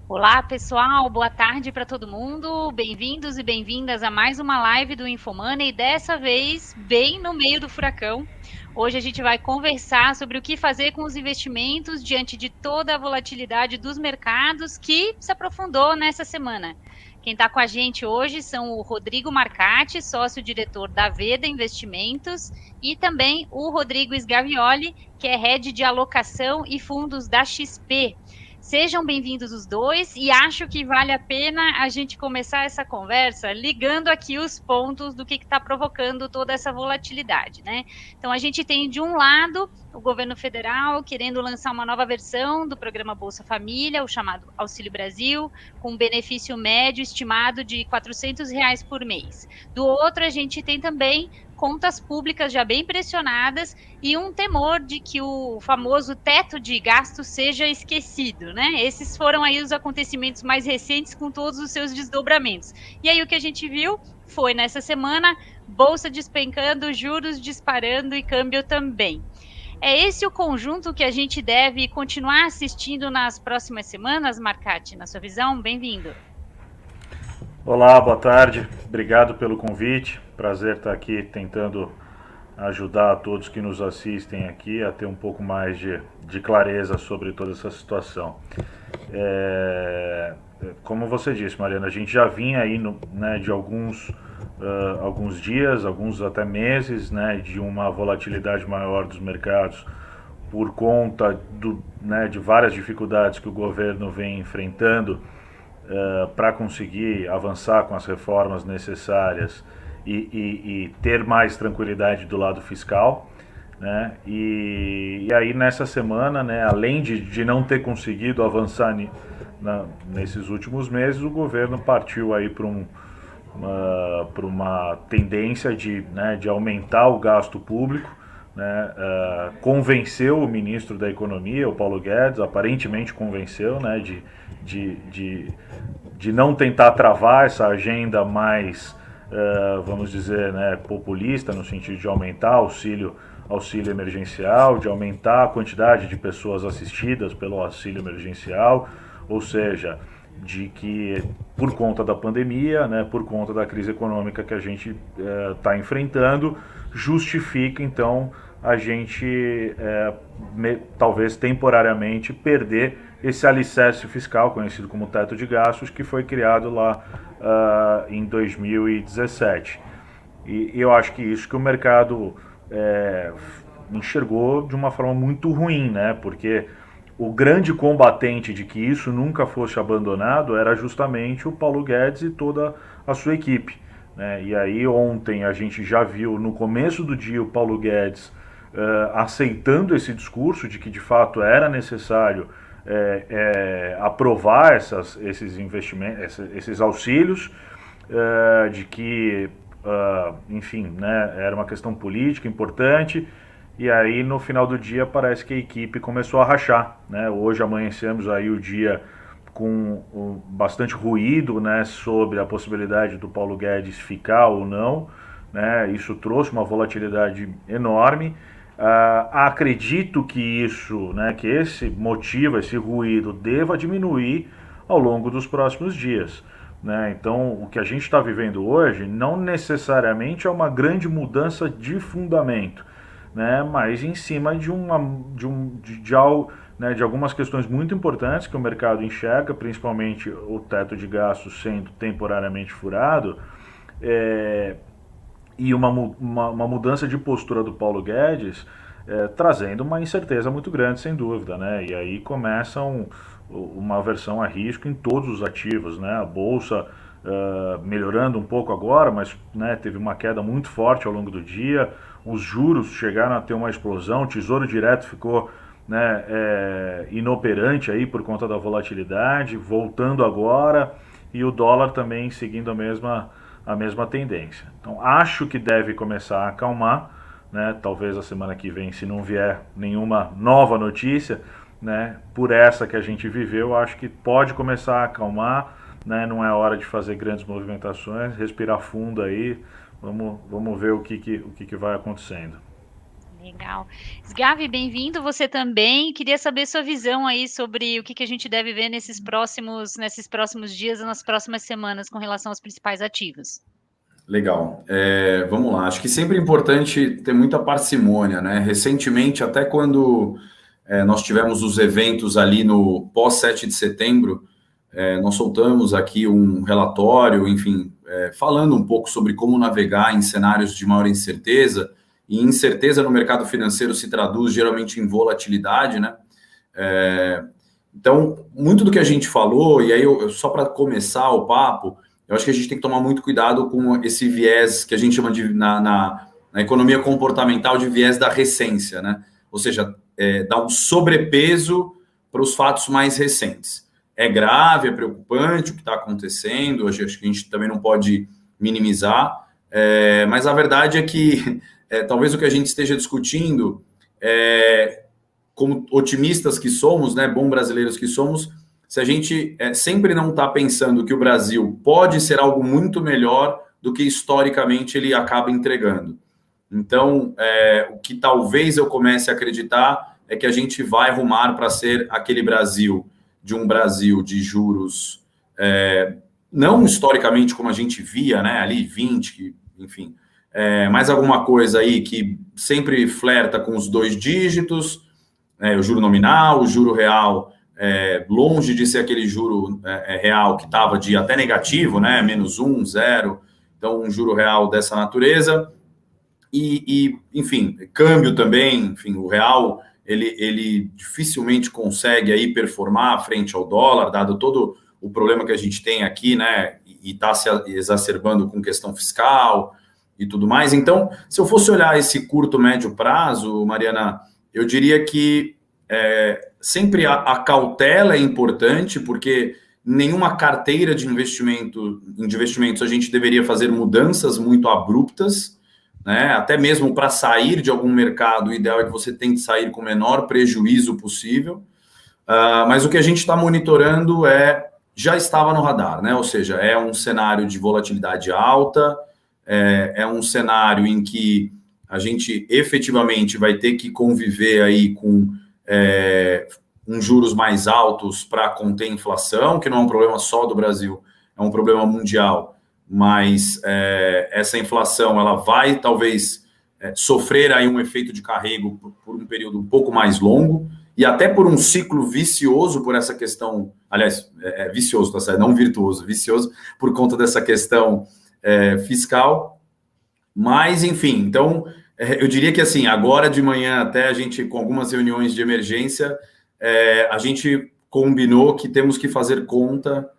Olá, pessoal, boa tarde para todo mundo. Bem-vindos e bem-vindas a mais uma live do Infomoney, dessa vez bem no meio do furacão. Hoje a gente vai conversar sobre o que fazer com os investimentos diante de toda a volatilidade dos mercados que se aprofundou nessa semana. Quem está com a gente hoje são o Rodrigo Marcati, sócio-diretor da Veda Investimentos, e também o Rodrigo Sgavioli, que é head de alocação e fundos da XP. Sejam bem-vindos os dois e acho que vale a pena a gente começar essa conversa ligando aqui os pontos do que está provocando toda essa volatilidade, né? Então a gente tem de um lado o governo federal querendo lançar uma nova versão do programa Bolsa Família, o chamado Auxílio Brasil, com um benefício médio estimado de R$ 400 por mês. Do outro a gente tem também contas públicas já bem pressionadas e um temor de que o famoso teto de gastos seja esquecido, né? Esses foram aí os acontecimentos mais recentes com todos os seus desdobramentos. E aí o que a gente viu foi nessa semana bolsa despencando, juros disparando e câmbio também. É esse o conjunto que a gente deve continuar assistindo nas próximas semanas, Marcati, na sua visão? Bem-vindo. Olá, boa tarde. Obrigado pelo convite. Prazer estar aqui tentando ajudar a todos que nos assistem aqui a ter um pouco mais de clareza sobre toda essa situação. Como você disse, Mariana, a gente já vinha aí né, de alguns dias, alguns até meses, né, de uma volatilidade maior dos mercados por conta né, de várias dificuldades que o governo vem enfrentando para conseguir avançar com as reformas necessárias e ter mais tranquilidade do lado fiscal. Né? E aí nessa semana, né, além de não ter conseguido avançar nesses últimos meses, o governo partiu aí para uma tendência né, de aumentar o gasto público, né, convenceu o ministro da Economia, o Paulo Guedes, aparentemente convenceu, né, de não tentar travar essa agenda mais, vamos dizer, né, populista, no sentido de aumentar auxílio emergencial, de aumentar a quantidade de pessoas assistidas pelo auxílio emergencial, ou seja, de que por conta da pandemia, né, por conta da crise econômica que a gente está enfrentando, justifica então a gente talvez temporariamente perder esse alicerce fiscal conhecido como teto de gastos que foi criado lá em 2017. E eu acho que isso que o mercado enxergou de uma forma muito ruim, né? Porque o grande combatente de que isso nunca fosse abandonado era justamente o Paulo Guedes e toda a sua equipe. Né? E aí ontem a gente já viu no começo do dia o Paulo Guedes aceitando esse discurso de que de fato era necessário aprovar esses investimentos, esses auxílios, de que, enfim, né, era uma questão política importante. E aí no final do dia parece que a equipe começou a rachar, né? Hoje amanhecemos aí o dia com bastante ruído, né, sobre a possibilidade do Paulo Guedes ficar ou não, né? Isso trouxe uma volatilidade enorme. Acredito que isso, né, que esse motivo, esse ruído deva diminuir ao longo dos próximos dias. Né? Então, o que a gente está vivendo hoje não necessariamente é uma grande mudança de fundamento, né? Mas em cima né, de algumas questões muito importantes que o mercado enxerga, principalmente o teto de gastos sendo temporariamente furado, e uma mudança de postura do Paulo Guedes, trazendo uma incerteza muito grande, sem dúvida. Né? E aí começa uma aversão a risco em todos os ativos. Né? A Bolsa melhorando um pouco agora, mas né, teve uma queda muito forte ao longo do dia. Os juros chegaram a ter uma explosão, o Tesouro Direto ficou né, inoperante aí por conta da volatilidade, voltando agora, e o dólar também seguindo a mesma tendência. Então acho que deve começar a acalmar, né? Talvez a semana que vem, se não vier nenhuma nova notícia, né, por essa que a gente viveu, acho que pode começar a acalmar, né? Não é hora de fazer grandes movimentações, respirar fundo aí, vamos ver o que vai acontecendo. Legal. Sgavi, bem-vindo, você também. Queria saber sua visão aí sobre o que a gente deve ver nesses próximos dias, nas próximas semanas, com relação aos principais ativos. Legal. Vamos lá. Acho que sempre é importante ter muita parcimônia, né? Recentemente, até quando nós tivemos os eventos ali no pós-7 de setembro, nós soltamos aqui um relatório, enfim, falando um pouco sobre como navegar em cenários de maior incerteza. E incerteza no mercado financeiro se traduz geralmente em volatilidade, né? Então, muito do que a gente falou, e aí só para começar o papo, eu acho que a gente tem que tomar muito cuidado com esse viés que a gente chama de, na economia comportamental, de viés da recência, né? Ou seja, dar um sobrepeso para os fatos mais recentes. É grave, é preocupante o que está acontecendo, acho que a gente também não pode minimizar, mas a verdade é que talvez o que a gente esteja discutindo, como otimistas que somos, né, bons brasileiros que somos, se a gente sempre não está pensando que o Brasil pode ser algo muito melhor do que historicamente ele acaba entregando. Então, o que talvez eu comece a acreditar é que a gente vai rumar para ser aquele Brasil de juros, não historicamente como a gente via, né, ali 20, enfim, mais alguma coisa aí que sempre flerta com os 2 dígitos, o juro nominal, o juro real, longe de ser aquele juro real que estava de até negativo, né, -1, 0, então um juro real dessa natureza, enfim, câmbio também, enfim, o real, ele dificilmente consegue aí performar frente ao dólar, dado todo o problema que a gente tem aqui, né, e está se exacerbando com questão fiscal e tudo mais. Então, se eu fosse olhar esse curto, médio prazo, Mariana, eu diria que sempre a cautela é importante, porque nenhuma carteira de investimentos a gente deveria fazer mudanças muito abruptas, né? Até mesmo para sair de algum mercado, o ideal é que você tente sair com o menor prejuízo possível. Mas o que a gente está monitorando já estava no radar, né? Ou seja, é um cenário de volatilidade alta, é um cenário em que a gente efetivamente vai ter que conviver aí com juros mais altos para conter a inflação, que não é um problema só do Brasil, é um problema mundial, mas essa inflação ela vai talvez sofrer aí um efeito de carrego por um período um pouco mais longo, e até por um ciclo vicioso por essa questão, aliás, vicioso, tá certo? Não virtuoso, vicioso, por conta dessa questão fiscal, mas enfim, então eu diria que assim, agora de manhã até a gente, com algumas reuniões de emergência, a gente combinou que temos que fazer conta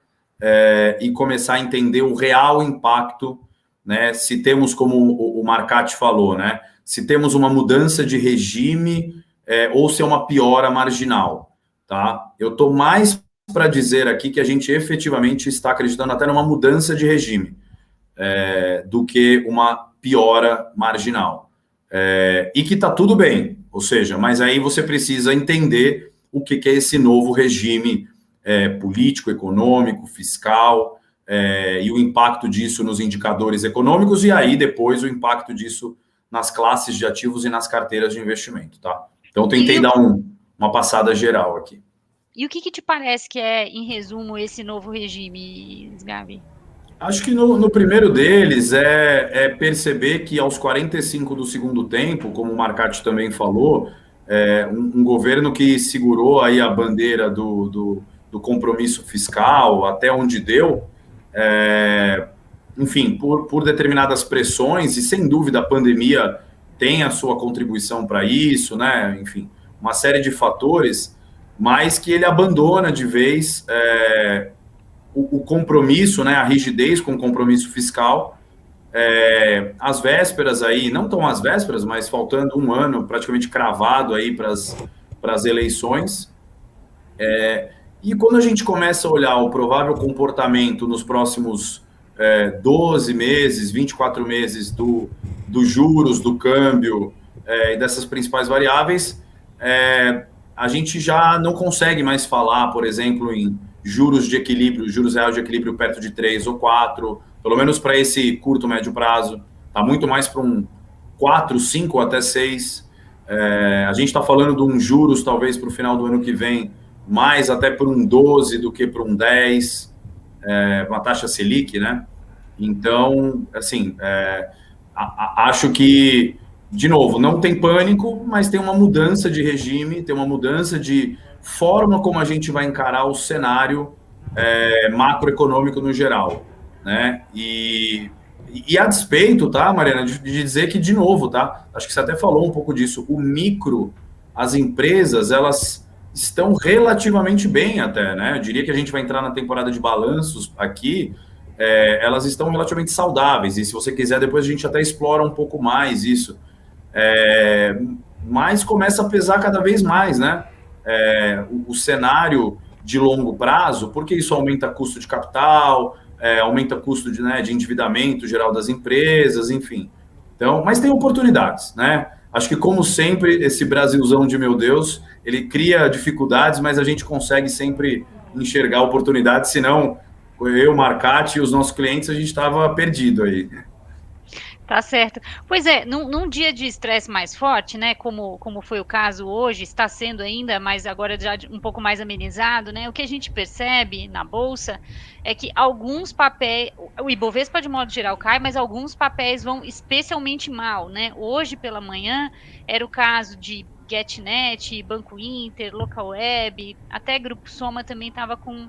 e começar a entender o real impacto, né? Se temos, como o Marcati falou, né? Se temos uma mudança de regime ou se é uma piora marginal, tá? Eu estou mais para dizer aqui que a gente efetivamente está acreditando até numa mudança de regime do que uma piora marginal. E que está tudo bem, ou seja, mas aí você precisa entender o que é esse novo regime político, econômico, fiscal, e o impacto disso nos indicadores econômicos, e aí depois o impacto disso nas classes de ativos e nas carteiras de investimento, tá? Então, eu tentei dar uma passada geral aqui. E o que te parece que é, em resumo, esse novo regime, Sgavi? Acho que no primeiro deles é perceber que aos 45 do segundo tempo, como o Marcati também falou, um governo que segurou aí a bandeira do compromisso fiscal até onde deu, enfim, por determinadas pressões, e sem dúvida a pandemia tem a sua contribuição para isso, né? Enfim, uma série de fatores, mas que ele abandona de vez o compromisso, né? A rigidez com o compromisso fiscal, às vésperas aí, não tão às vésperas, mas faltando um ano praticamente cravado aí para as eleições. E quando a gente começa a olhar o provável comportamento nos próximos 12 meses, 24 meses dos juros, do câmbio e dessas principais variáveis, a gente já não consegue mais falar, por exemplo, em juros de equilíbrio, juros reais de equilíbrio perto de 3 ou 4, pelo menos para esse curto, médio prazo. Está muito mais para um 4, 5 até 6. A gente está falando de um juros, talvez, para o final do ano que vem, mais até por um 12 do que por um 10, uma taxa Selic, né? Então, assim, acho que, de novo, não tem pânico, mas tem uma mudança de regime, tem uma mudança de forma como a gente vai encarar o cenário macroeconômico no geral, né? E a despeito, tá, Mariana, de dizer que, de novo, tá? Acho que você até falou um pouco disso. O micro, as empresas, elas estão relativamente bem até, né? Eu diria que a gente vai entrar na temporada de balanços aqui, elas estão relativamente saudáveis. E se você quiser, depois a gente até explora um pouco mais isso. Mas começa a pesar cada vez mais, né? O cenário de longo prazo, porque isso aumenta custo de capital, aumenta custo de endividamento geral das empresas, enfim. Então, mas tem oportunidades, né? Acho que, como sempre, esse Brasilzão de meu Deus, ele cria dificuldades, mas a gente consegue sempre enxergar oportunidades, senão eu, Marcati e os nossos clientes, a gente estava perdido aí. Tá certo. Pois é, num dia de estresse mais forte, né, como foi o caso hoje, está sendo ainda, mas agora já um pouco mais amenizado, né, o que a gente percebe na Bolsa é que alguns papéis, o Ibovespa de modo geral cai, mas alguns papéis vão especialmente mal, né. Hoje pela manhã era o caso de GetNet, Banco Inter, Localweb, até Grupo Soma também estava com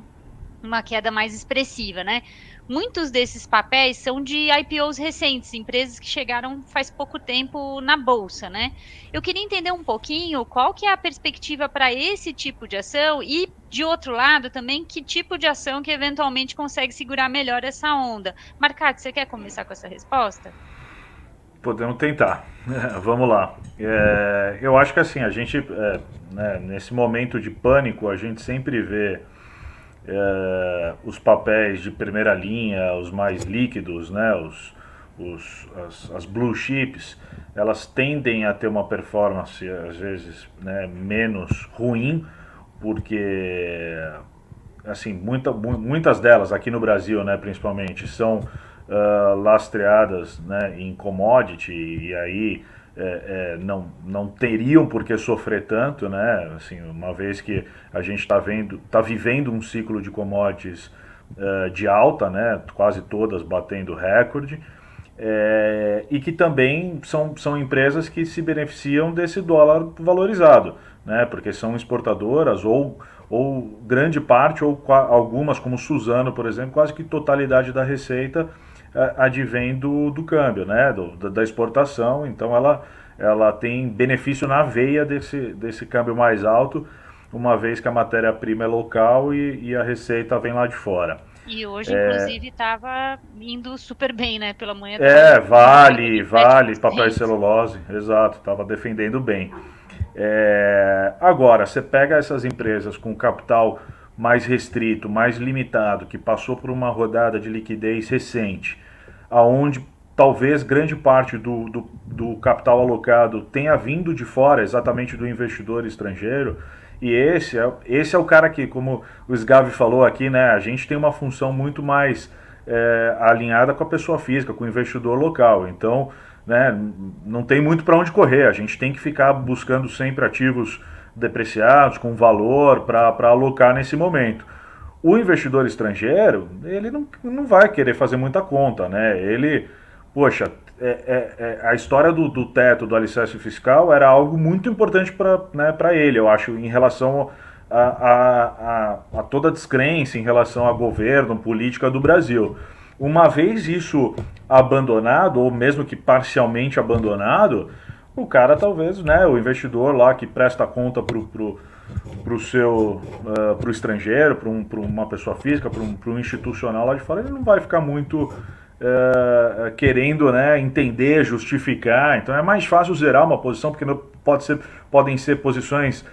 uma queda mais expressiva, né? Muitos desses papéis são de IPOs recentes, empresas que chegaram faz pouco tempo na bolsa, né? Eu queria entender um pouquinho qual que é a perspectiva para esse tipo de ação e, de outro lado, também que tipo de ação que eventualmente consegue segurar melhor essa onda. Marcati, você quer começar com essa resposta? Podemos tentar. Vamos lá. Eu acho que assim, a gente, né, nesse momento de pânico, a gente sempre vê os papéis de primeira linha, os mais líquidos, né, as blue chips, elas tendem a ter uma performance, às vezes, né, menos ruim, porque assim, muitas delas, aqui no Brasil, né, principalmente, são lastreadas, né, em commodity, e aí não teriam por que sofrer tanto, né? Assim, uma vez que a gente está vivendo um ciclo de commodities de alta, né? Quase todas batendo recorde, e que também são empresas que se beneficiam desse dólar valorizado, né? Porque são exportadoras ou grande parte, ou algumas, como Suzano, por exemplo, quase que totalidade da receita advém do câmbio, né, da exportação. Então ela tem benefício na veia desse câmbio mais alto, uma vez que a matéria-prima é local e a receita vem lá de fora. E hoje, inclusive, estava indo super bem, né, pela manhã. Vale, papel e celulose, exato, estava defendendo bem. Agora, você pega essas empresas com capital mais restrito, mais limitado, que passou por uma rodada de liquidez recente, aonde talvez grande parte do capital alocado tenha vindo de fora, exatamente do investidor estrangeiro, e esse é o cara que, como o Sgavi falou aqui, né, a gente tem uma função muito mais alinhada com a pessoa física, com o investidor local. Então, né, não tem muito para onde correr, a gente tem que ficar buscando sempre ativos depreciados, com valor, para alocar nesse momento. O investidor estrangeiro, ele não vai querer fazer muita conta, né? Ele, poxa, a história do teto, do alicerce fiscal, era algo muito importante para ele, eu acho, em relação a toda a descrença em relação ao governo, política do Brasil. Uma vez isso abandonado, ou mesmo que parcialmente abandonado, o cara talvez, né, o investidor lá que presta conta pro estrangeiro, para uma pessoa física, para um institucional lá de fora, ele não vai ficar muito querendo, né, entender, justificar. Então é mais fácil zerar uma posição, porque podem ser posições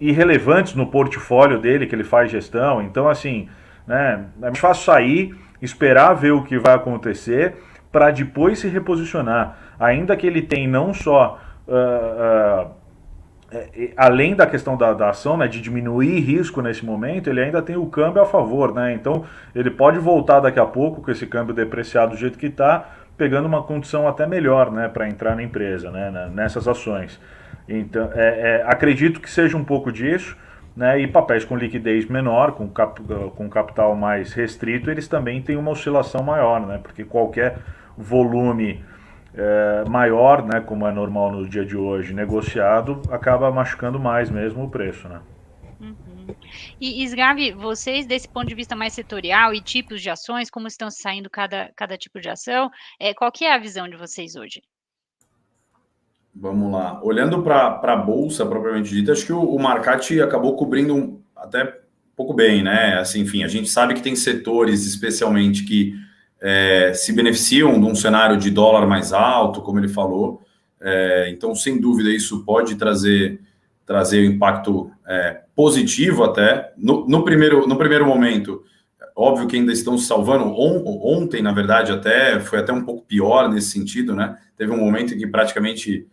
irrelevantes no portfólio dele que ele faz gestão. Então, assim, né, é mais fácil sair, esperar ver o que vai acontecer para depois se reposicionar. Ainda que ele tenha não só além da questão da ação, né, de diminuir risco nesse momento, ele ainda tem o câmbio a favor, né? Então ele pode voltar daqui a pouco com esse câmbio depreciado do jeito que está, pegando uma condição até melhor, né, para entrar na empresa, né, nessas ações. Então, acredito que seja um pouco disso, né? E papéis com liquidez menor, com capital mais restrito, eles também têm uma oscilação maior, né? Porque qualquer volume maior, né, como é normal no dia de hoje, negociado, acaba machucando mais mesmo o preço, né? Uhum. E Sgavi, vocês, desse ponto de vista mais setorial e tipos de ações, como estão saindo cada tipo de ação, qual que é a visão de vocês hoje? Vamos lá. Olhando para a Bolsa propriamente dita, acho que o Marcati acabou cobrindo até um pouco bem, né? Assim, enfim, a gente sabe que tem setores, especialmente, que se beneficiam de um cenário de dólar mais alto, como ele falou. Então, sem dúvida, isso pode trazer um impacto positivo até. No primeiro momento, óbvio que ainda estão se salvando. Ontem, na verdade, foi até um pouco pior nesse sentido, né? Teve um momento em que praticamente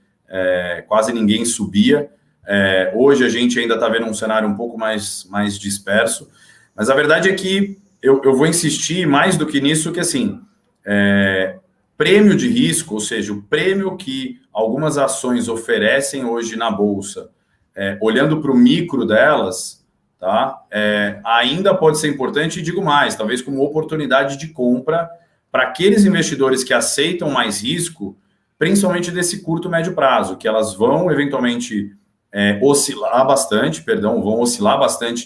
quase ninguém subia. Hoje a gente ainda está vendo um cenário um pouco mais disperso, mas a verdade é que eu vou insistir mais do que nisso, que assim, prêmio de risco, ou seja, o prêmio que algumas ações oferecem hoje na Bolsa, olhando para o micro delas, tá? Ainda pode ser importante, e digo mais, talvez como oportunidade de compra para aqueles investidores que aceitam mais risco, principalmente desse curto médio prazo, que elas vão eventualmente oscilar bastante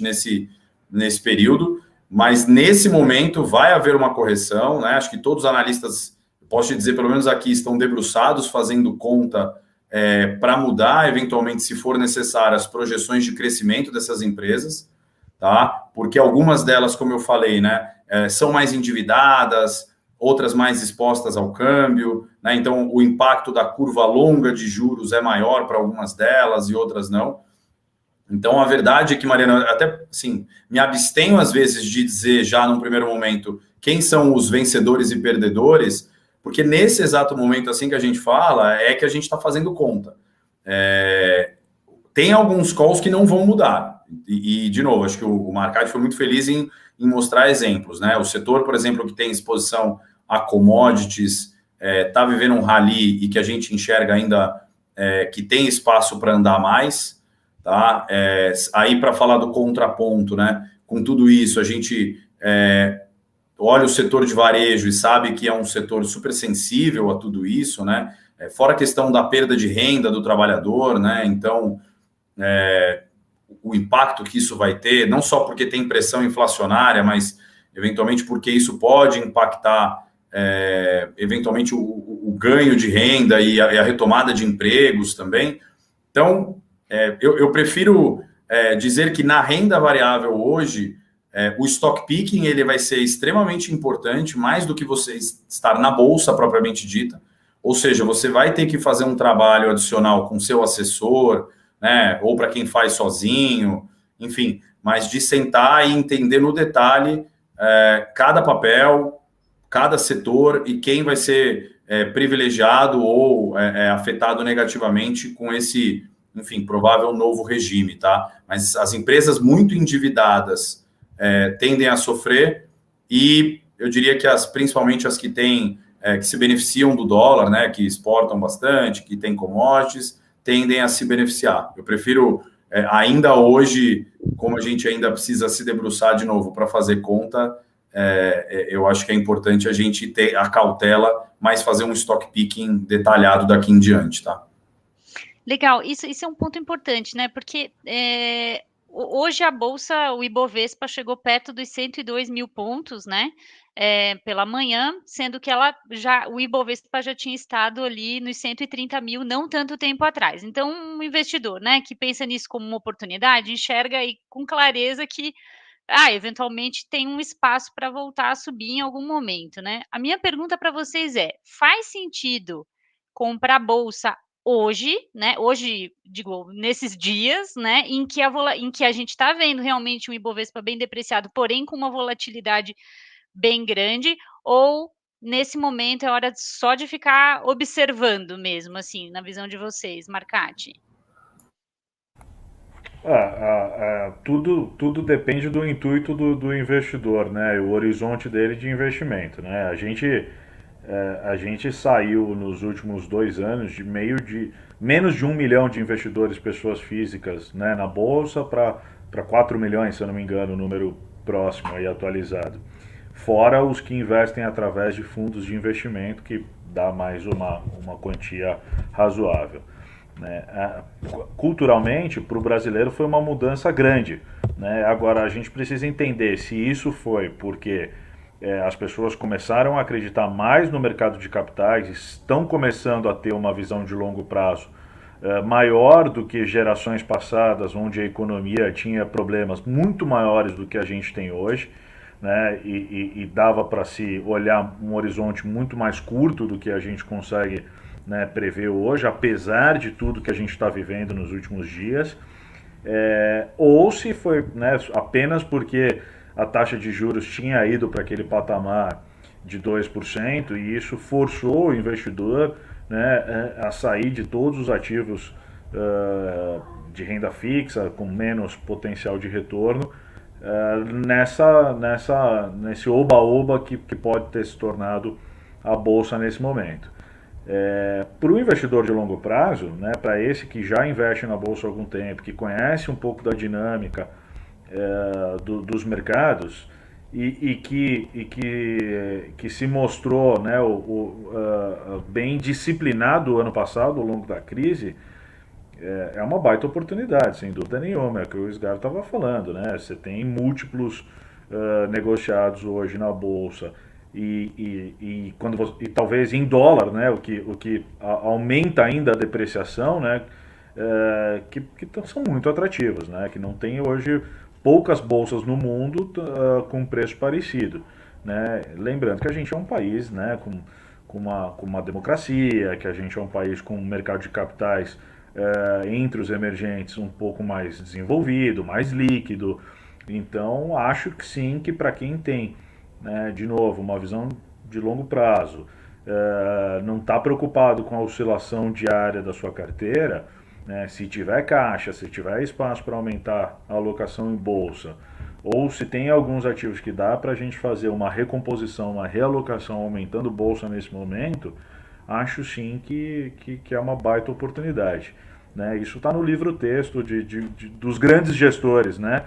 nesse período, mas nesse momento vai haver uma correção, né? Acho que todos os analistas, posso te dizer, pelo menos aqui, estão debruçados, fazendo conta para mudar, eventualmente, se for necessário, as projeções de crescimento dessas empresas, tá? Porque algumas delas, como eu falei, né, são mais endividadas, outras mais expostas ao câmbio, né? Então o impacto da curva longa de juros é maior para algumas delas e outras não. Então a verdade é que, Mariana, até assim, me abstenho às vezes de dizer já num primeiro momento quem são os vencedores e perdedores, porque nesse exato momento assim que a gente fala, é que a gente está fazendo conta. Tem alguns calls que não vão mudar. E de novo, acho que o Marcati foi muito feliz em mostrar exemplos, né? O setor, por exemplo, que tem exposição a commodities, está vivendo um rally e que a gente enxerga ainda que tem espaço para andar mais, tá? Aí, para falar do contraponto, né? Com tudo isso, a gente olha o setor de varejo e sabe que é um setor super sensível a tudo isso, né? Fora a questão da perda de renda do trabalhador, né? Então, o impacto que isso vai ter, não só porque tem pressão inflacionária, mas eventualmente porque isso pode impactar eventualmente o ganho de renda e a retomada de empregos também. Então, eu prefiro dizer que na renda variável hoje, o stock picking ele vai ser extremamente importante, mais do que você estar na bolsa propriamente dita. Ou seja, você vai ter que fazer um trabalho adicional com seu assessor, né, ou para quem faz sozinho, enfim, mas de sentar e entender no detalhe cada papel, cada setor e quem vai ser privilegiado ou afetado negativamente com esse, enfim, provável novo regime, tá? Mas as empresas muito endividadas tendem a sofrer e eu diria que principalmente as que têm, que se beneficiam do dólar, né, que exportam bastante, que têm commodities, tendem a se beneficiar. Eu prefiro, ainda hoje, como a gente ainda precisa se debruçar de novo para fazer conta, eu acho que é importante a gente ter a cautela, mas fazer um stock picking detalhado daqui em diante, tá? Legal, isso é um ponto importante, né? Porque hoje a Bolsa, o Ibovespa, chegou perto dos 102 mil pontos, né? Pela manhã, sendo que o Ibovespa já tinha estado ali nos 130 mil não tanto tempo atrás. Então, um investidor, né, que pensa nisso como uma oportunidade, enxerga aí com clareza que eventualmente tem um espaço para voltar a subir em algum momento, né? A minha pergunta para vocês faz sentido comprar bolsa hoje, né? Hoje, digo, nesses dias, né? Em que a gente está vendo realmente um Ibovespa bem depreciado, porém com uma volatilidade bem grande, ou nesse momento é hora só de ficar observando mesmo, assim, na visão de vocês, Marcati? Tudo depende do intuito do investidor, né? O horizonte dele de investimento, né? A gente A gente saiu nos últimos 2 anos de menos de 1 milhão de investidores, pessoas físicas, né, na Bolsa, para 4 milhões, se eu não me engano, o número próximo aí atualizado. Fora os que investem através de fundos de investimento, que dá mais uma quantia razoável. Né? Culturalmente, para o brasileiro foi uma mudança grande. Né? Agora, a gente precisa entender se isso foi porque as pessoas começaram a acreditar mais no mercado de capitais, estão começando a ter uma visão de longo prazo maior do que gerações passadas, onde a economia tinha problemas muito maiores do que a gente tem hoje, né? E dava para se olhar um horizonte muito mais curto do que a gente consegue, né, prever hoje, apesar de tudo que a gente está vivendo nos últimos dias, ou se foi, né, apenas porque a taxa de juros tinha ido para aquele patamar de 2% e isso forçou o investidor, né, a sair de todos os ativos de renda fixa com menos potencial de retorno nesse oba-oba que pode ter se tornado a Bolsa nesse momento. Para o investidor de longo prazo, né, para esse que já investe na Bolsa há algum tempo, que conhece um pouco da dinâmica dos mercados e que se mostrou, né, bem disciplinado ano passado, ao longo da crise, é uma baita oportunidade, sem dúvida nenhuma, é o que o Sgar estava falando, né? Você tem múltiplos negociados hoje na Bolsa e talvez em dólar, né? O que aumenta ainda a depreciação, né? Que são muito atrativos, né? Que não tem hoje poucas bolsas no mundo com preço parecido, né? Lembrando que a gente é um país, né, com uma democracia, que a gente é um país com um mercado de capitais entre os emergentes um pouco mais desenvolvido, mais líquido. Então acho que sim, que para quem tem, né, de novo, uma visão de longo prazo, não está preocupado com a oscilação diária da sua carteira, né, se tiver caixa, se tiver espaço para aumentar a alocação em bolsa, ou se tem alguns ativos que dá para a gente fazer uma recomposição, uma realocação aumentando bolsa nesse momento, acho sim que é uma baita oportunidade. Né? Isso está no livro-texto dos grandes gestores, né?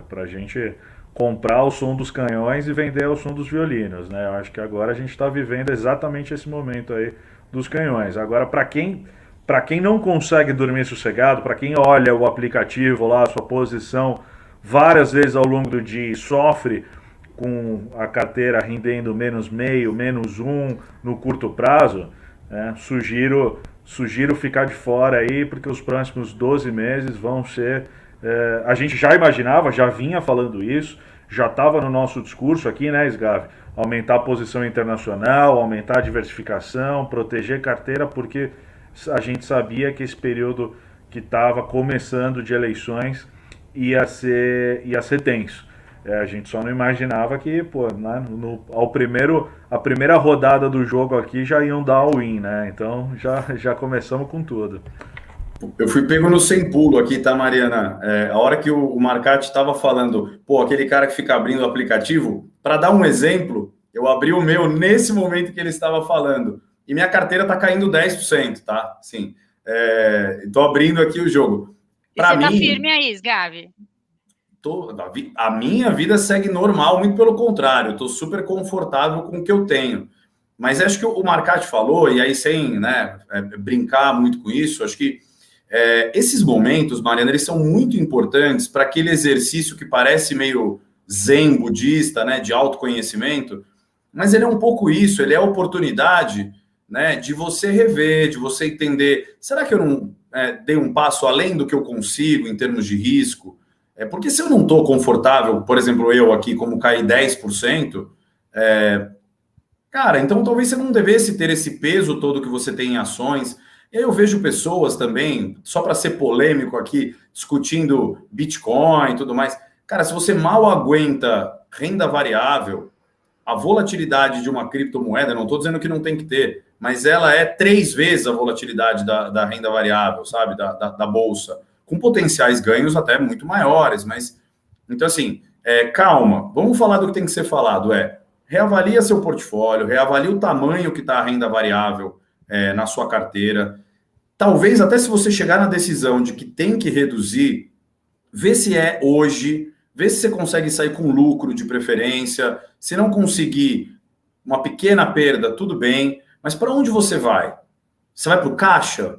Para a gente comprar o som dos canhões e vender o som dos violinos. Né? Eu acho que agora a gente está vivendo exatamente esse momento aí dos canhões. Agora, para quem não consegue dormir sossegado, para quem olha o aplicativo lá, a sua posição, várias vezes ao longo do dia e sofre com a carteira rendendo menos meio, menos 1 no curto prazo, sugiro ficar de fora aí, porque os próximos 12 meses vão ser... a gente já imaginava, já vinha falando isso, já estava no nosso discurso aqui, né, Sgav? Aumentar a posição internacional, aumentar a diversificação, proteger carteira, porque a gente sabia que esse período que estava começando de eleições ia ser tenso. A gente só não imaginava que, né, a primeira rodada do jogo aqui já iam dar all-in, né? Então já começamos com tudo. Eu fui pego no sem pulo aqui, tá, Mariana? A hora que o Marcati estava falando, aquele cara que fica abrindo o aplicativo, para dar um exemplo, eu abri o meu nesse momento que ele estava falando, e minha carteira está caindo 10%, tá? Sim. Estou abrindo aqui o jogo. E você tá firme aí, Sgav? A minha vida segue normal, muito pelo contrário, eu estou super confortável com o que eu tenho. Mas acho que o Marcati falou, e aí sem, né, brincar muito com isso, acho que esses momentos, Mariana, eles são muito importantes para aquele exercício que parece meio zen budista, né, de autoconhecimento, mas ele é um pouco isso, ele é a oportunidade, né, de você rever, de você entender, será que eu não dei um passo além do que eu consigo em termos de risco? Porque se eu não estou confortável, por exemplo, eu aqui, como caí 10%, cara, então talvez você não devesse ter esse peso todo que você tem em ações. Eu vejo pessoas também, só para ser polêmico aqui, discutindo Bitcoin e tudo mais. Cara, se você mal aguenta renda variável, a volatilidade de uma criptomoeda, não estou dizendo que não tem que ter, mas ela é 3 vezes a volatilidade da renda variável, sabe, da bolsa, com potenciais ganhos até muito maiores. Mas, então assim, calma, vamos falar do que tem que ser falado. reavalia seu portfólio, reavalia o tamanho que está a renda variável na sua carteira. Talvez até se você chegar na decisão de que tem que reduzir, vê se é hoje, vê se você consegue sair com lucro de preferência. Se não conseguir uma pequena perda, tudo bem. Mas para onde você vai? Você vai para o caixa?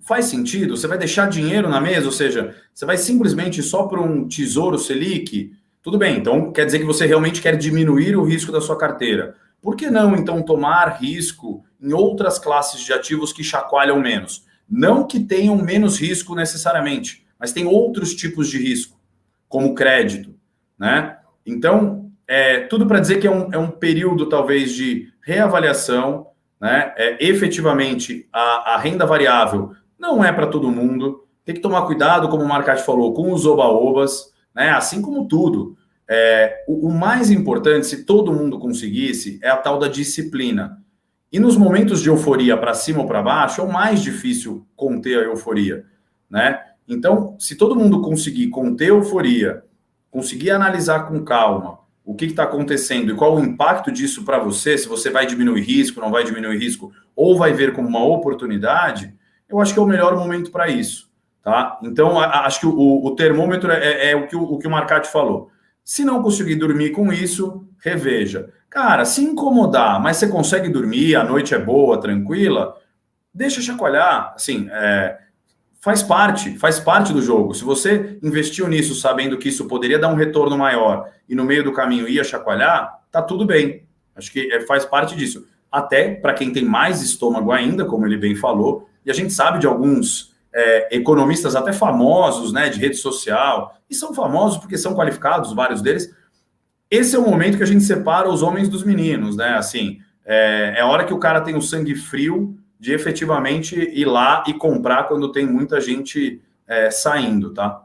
Faz sentido? Você vai deixar dinheiro na mesa? Ou seja, você vai simplesmente só para um tesouro Selic? Tudo bem, então quer dizer que você realmente quer diminuir o risco da sua carteira. Por que não, então, tomar risco em outras classes de ativos que chacoalham menos? Não que tenham menos risco necessariamente, mas tem outros tipos de risco, como crédito, né? Então, tudo para dizer que é um período, talvez, de reavaliação, né? Efetivamente, a renda variável não é para todo mundo. Tem que tomar cuidado, como o Marcati falou, com os oba-obas, né? Assim como tudo. O mais importante, se todo mundo conseguisse, é a tal da disciplina. E nos momentos de euforia para cima ou para baixo, é o mais difícil conter a euforia, né? Então, se todo mundo conseguir conter a euforia, conseguir analisar com calma o que está acontecendo e qual o impacto disso para você, se você vai diminuir risco, não vai diminuir risco, ou vai ver como uma oportunidade, eu acho que é o melhor momento para isso, tá? Então, acho que o termômetro é o que o Marcati falou. Se não conseguir dormir com isso, reveja. Cara, se incomodar, mas você consegue dormir, a noite é boa, tranquila, deixa chacoalhar, assim, faz parte do jogo. Se você investiu nisso sabendo que isso poderia dar um retorno maior e no meio do caminho ia chacoalhar, tá tudo bem. Acho que faz parte disso. Até para quem tem mais estômago ainda, como ele bem falou, e a gente sabe de alguns economistas até famosos, né, de rede social, e são famosos porque são qualificados, vários deles. Esse é o momento que a gente separa os homens dos meninos, né? Assim, é a hora que o cara tem o sangue frio de efetivamente ir lá e comprar quando tem muita gente saindo, tá?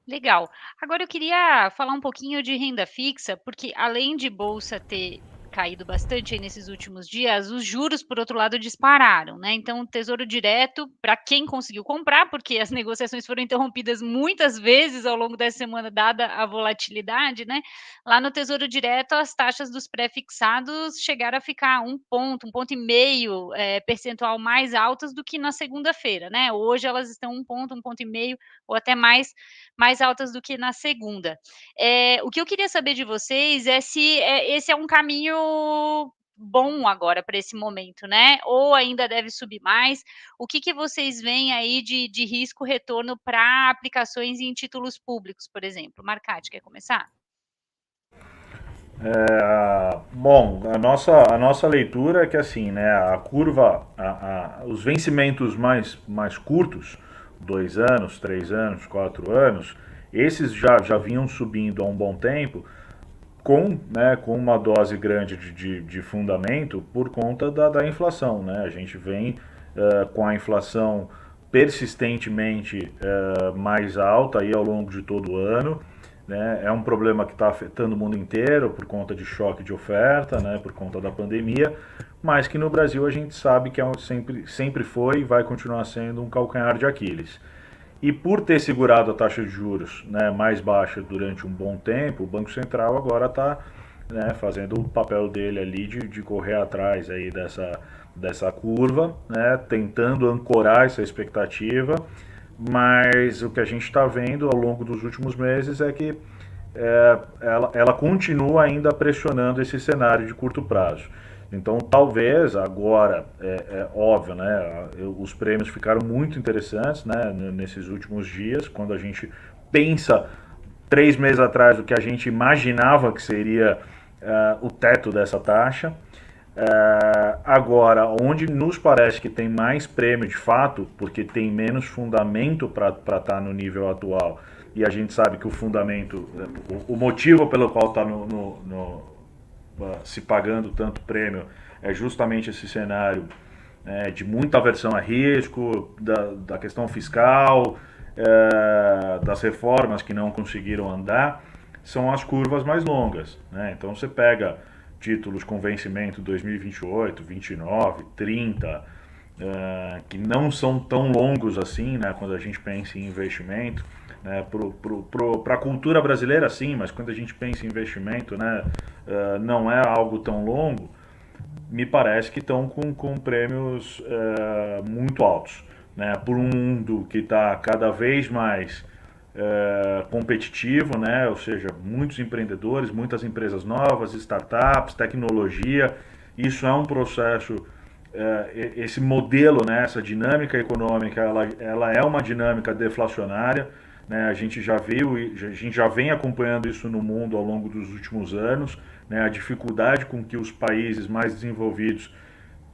Legal. Agora eu queria falar um pouquinho de renda fixa, porque além de bolsa ter caído bastante aí nesses últimos dias, os juros, por outro lado, dispararam, né? Então, o Tesouro Direto, para quem conseguiu comprar, porque as negociações foram interrompidas muitas vezes ao longo dessa semana, dada a volatilidade, né? Lá no Tesouro Direto, as taxas dos pré-fixados chegaram a ficar um ponto e meio percentual mais altas do que na segunda-feira, né? Hoje elas estão um ponto e meio, ou até mais altas do que na segunda. O que eu queria saber de vocês é se esse é um caminho bom agora para esse momento, né? Ou ainda deve subir mais? O que vocês veem aí de risco retorno para aplicações em títulos públicos, por exemplo? Marcati, quer começar? Bom, a nossa leitura é que assim, né, a curva, os vencimentos mais curtos, 2 anos, 3 anos, 4 anos, esses já vinham subindo há um bom tempo, com uma dose grande de fundamento por conta da inflação, né? A gente vem com a inflação persistentemente mais alta aí ao longo de todo o ano, né? É um problema que está afetando o mundo inteiro por conta de choque de oferta, né? Por conta da pandemia, mas que no Brasil a gente sabe que sempre foi e vai continuar sendo um calcanhar de Aquiles. E por ter segurado a taxa de juros, né, mais baixa durante um bom tempo, o Banco Central agora está, né, fazendo o papel dele ali de correr atrás aí dessa curva, né, tentando ancorar essa expectativa, mas o que a gente está vendo ao longo dos últimos meses é que ela continua ainda pressionando esse cenário de curto prazo. Então, talvez agora, óbvio, né, os prêmios ficaram muito interessantes, né, nesses últimos dias, quando a gente pensa 3 meses atrás do que a gente imaginava que seria o teto dessa taxa. Agora, onde nos parece que tem mais prêmio de fato, porque tem menos fundamento para estar no nível atual, e a gente sabe que o fundamento, o motivo pelo qual está se pagando tanto prêmio é justamente esse cenário de muita aversão a risco, da questão fiscal, das reformas que não conseguiram andar, são as curvas mais longas, né? Então você pega títulos com vencimento 2028, 29, 30, que não são tão longos assim, né, quando a gente pensa em investimento. né? Para a cultura brasileira, sim, mas quando a gente pensa em investimento, né, não é algo tão longo, me parece que estão com prêmios muito altos, né? Por um mundo que está cada vez mais competitivo, né? Ou seja, muitos empreendedores, muitas empresas novas, startups, tecnologia. Isso é um processo, esse modelo, né? Essa dinâmica econômica, ela é uma dinâmica deflacionária, né? A gente já vem acompanhando isso no mundo ao longo dos últimos anos, né? A dificuldade com que os países mais desenvolvidos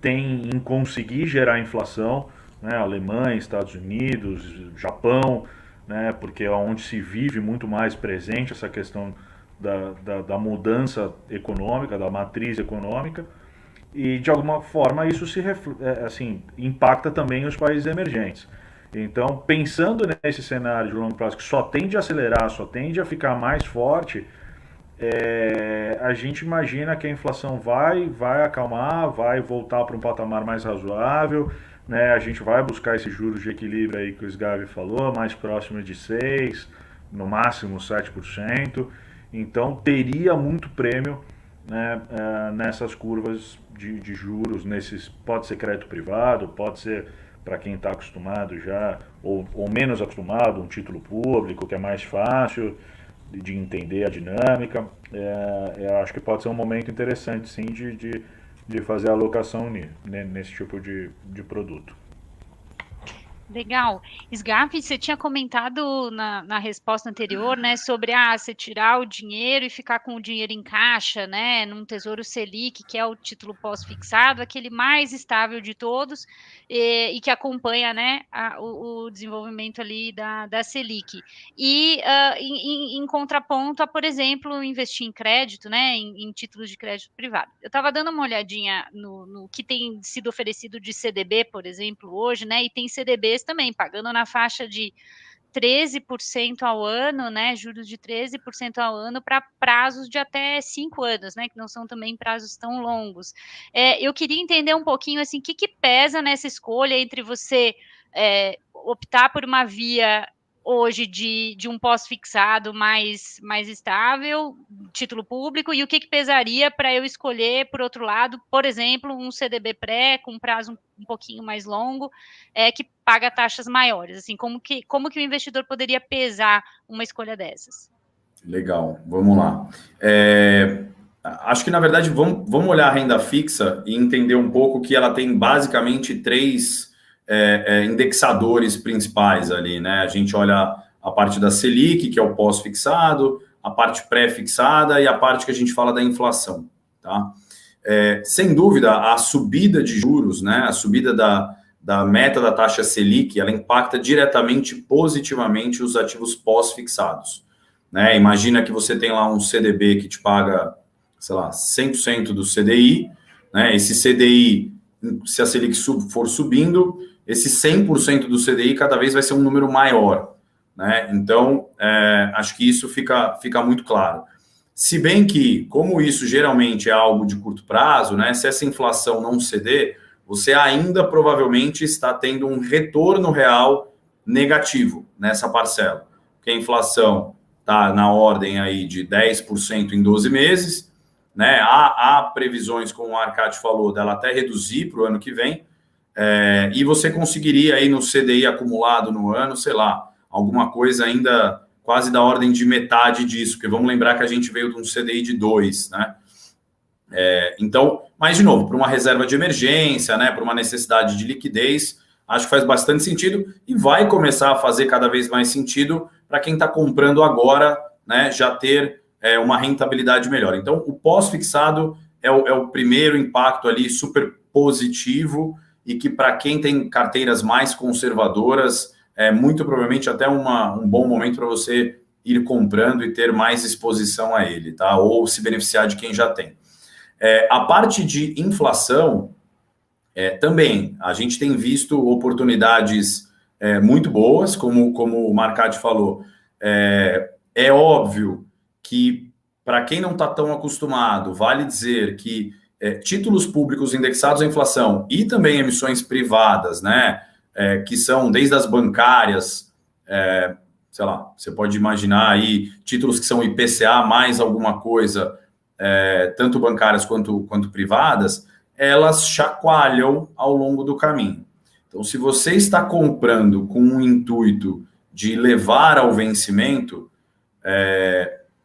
têm em conseguir gerar inflação, né? Alemanha, Estados Unidos, Japão, né? Porque é onde se vive muito mais presente essa questão da mudança econômica, da matriz econômica, e de alguma forma isso assim, impacta também os países emergentes. Então, pensando nesse cenário de longo prazo que só tende a acelerar, só tende a ficar mais forte, a gente imagina que a inflação vai acalmar, vai voltar para um patamar mais razoável, né? A gente vai buscar esses juros de equilíbrio aí que o Sgavi falou, mais próximo de 6%, no máximo 7%. Então, teria muito prêmio, né, nessas curvas de juros, pode ser crédito privado, pode ser para quem está acostumado já, ou menos acostumado, um título público, que é mais fácil de entender a dinâmica. Eu acho que pode ser um momento interessante, sim, de fazer a alocação nesse tipo de produto. Legal. Sgavi, você tinha comentado na resposta anterior, né, sobre você tirar o dinheiro e ficar com o dinheiro em caixa, né, num Tesouro Selic, que é o título pós-fixado, aquele mais estável de todos, e que acompanha, né, o desenvolvimento ali da Selic. E em contraponto a, por exemplo, investir em crédito, né, em títulos de crédito privado. Eu estava dando uma olhadinha no que tem sido oferecido de CDB, por exemplo, hoje, né, e tem CDBs também, pagando na faixa de 13% ao ano, né, juros de 13% ao ano para prazos de até 5 anos, né, que não são também prazos tão longos. Eu queria entender um pouquinho, assim, o que pesa nessa escolha entre você optar por uma via hoje de um pós-fixado mais estável, título público, e o que pesaria para eu escolher, por outro lado, por exemplo, um CDB pré com prazo um pouquinho mais longo, que paga taxas maiores, assim, como que o investidor poderia pesar uma escolha dessas? Legal, vamos lá. Acho que, na verdade, vamos olhar a renda fixa e entender um pouco que ela tem basicamente três indexadores principais ali, né? A gente olha a parte da Selic, que é o pós-fixado, a parte pré-fixada e a parte que a gente fala da inflação, tá? Sem dúvida, a subida de juros, né? A subida da meta da taxa Selic, ela impacta diretamente, positivamente, os ativos pós-fixados, né? Imagina que você tem lá um CDB que te paga, sei lá, 100% do CDI, né? Esse CDI, se a Selic for subindo, esse 100% do CDI cada vez vai ser um número maior, né? Então, acho que isso fica muito claro. Se bem que, como isso geralmente é algo de curto prazo, né? Se essa inflação não ceder, você ainda provavelmente está tendo um retorno real negativo nessa parcela, porque a inflação está na ordem aí de 10% em 12 meses, né? Há previsões, como o Arcadi falou, dela até reduzir para o ano que vem, e você conseguiria aí no CDI acumulado no ano, sei lá, alguma coisa ainda quase da ordem de metade disso, porque vamos lembrar que a gente veio de um CDI de 2, né? Então, mas de novo, para uma reserva de emergência, né, para uma necessidade de liquidez, acho que faz bastante sentido e vai começar a fazer cada vez mais sentido para quem está comprando agora, né, já ter uma rentabilidade melhor. Então, o pós-fixado é o primeiro impacto ali super positivo e que para quem tem carteiras mais conservadoras, muito provavelmente até um bom momento para você ir comprando e ter mais exposição a ele, tá? Ou se beneficiar de quem já tem. A parte de inflação, também, a gente tem visto oportunidades muito boas, como o Marcati falou. É óbvio que, para quem não está tão acostumado, vale dizer que títulos públicos indexados à inflação e também emissões privadas, né, que são desde as bancárias, sei lá, você pode imaginar aí títulos que são IPCA mais alguma coisa, tanto bancárias quanto privadas, elas chacoalham ao longo do caminho. Então, se você está comprando com o intuito de levar ao vencimento,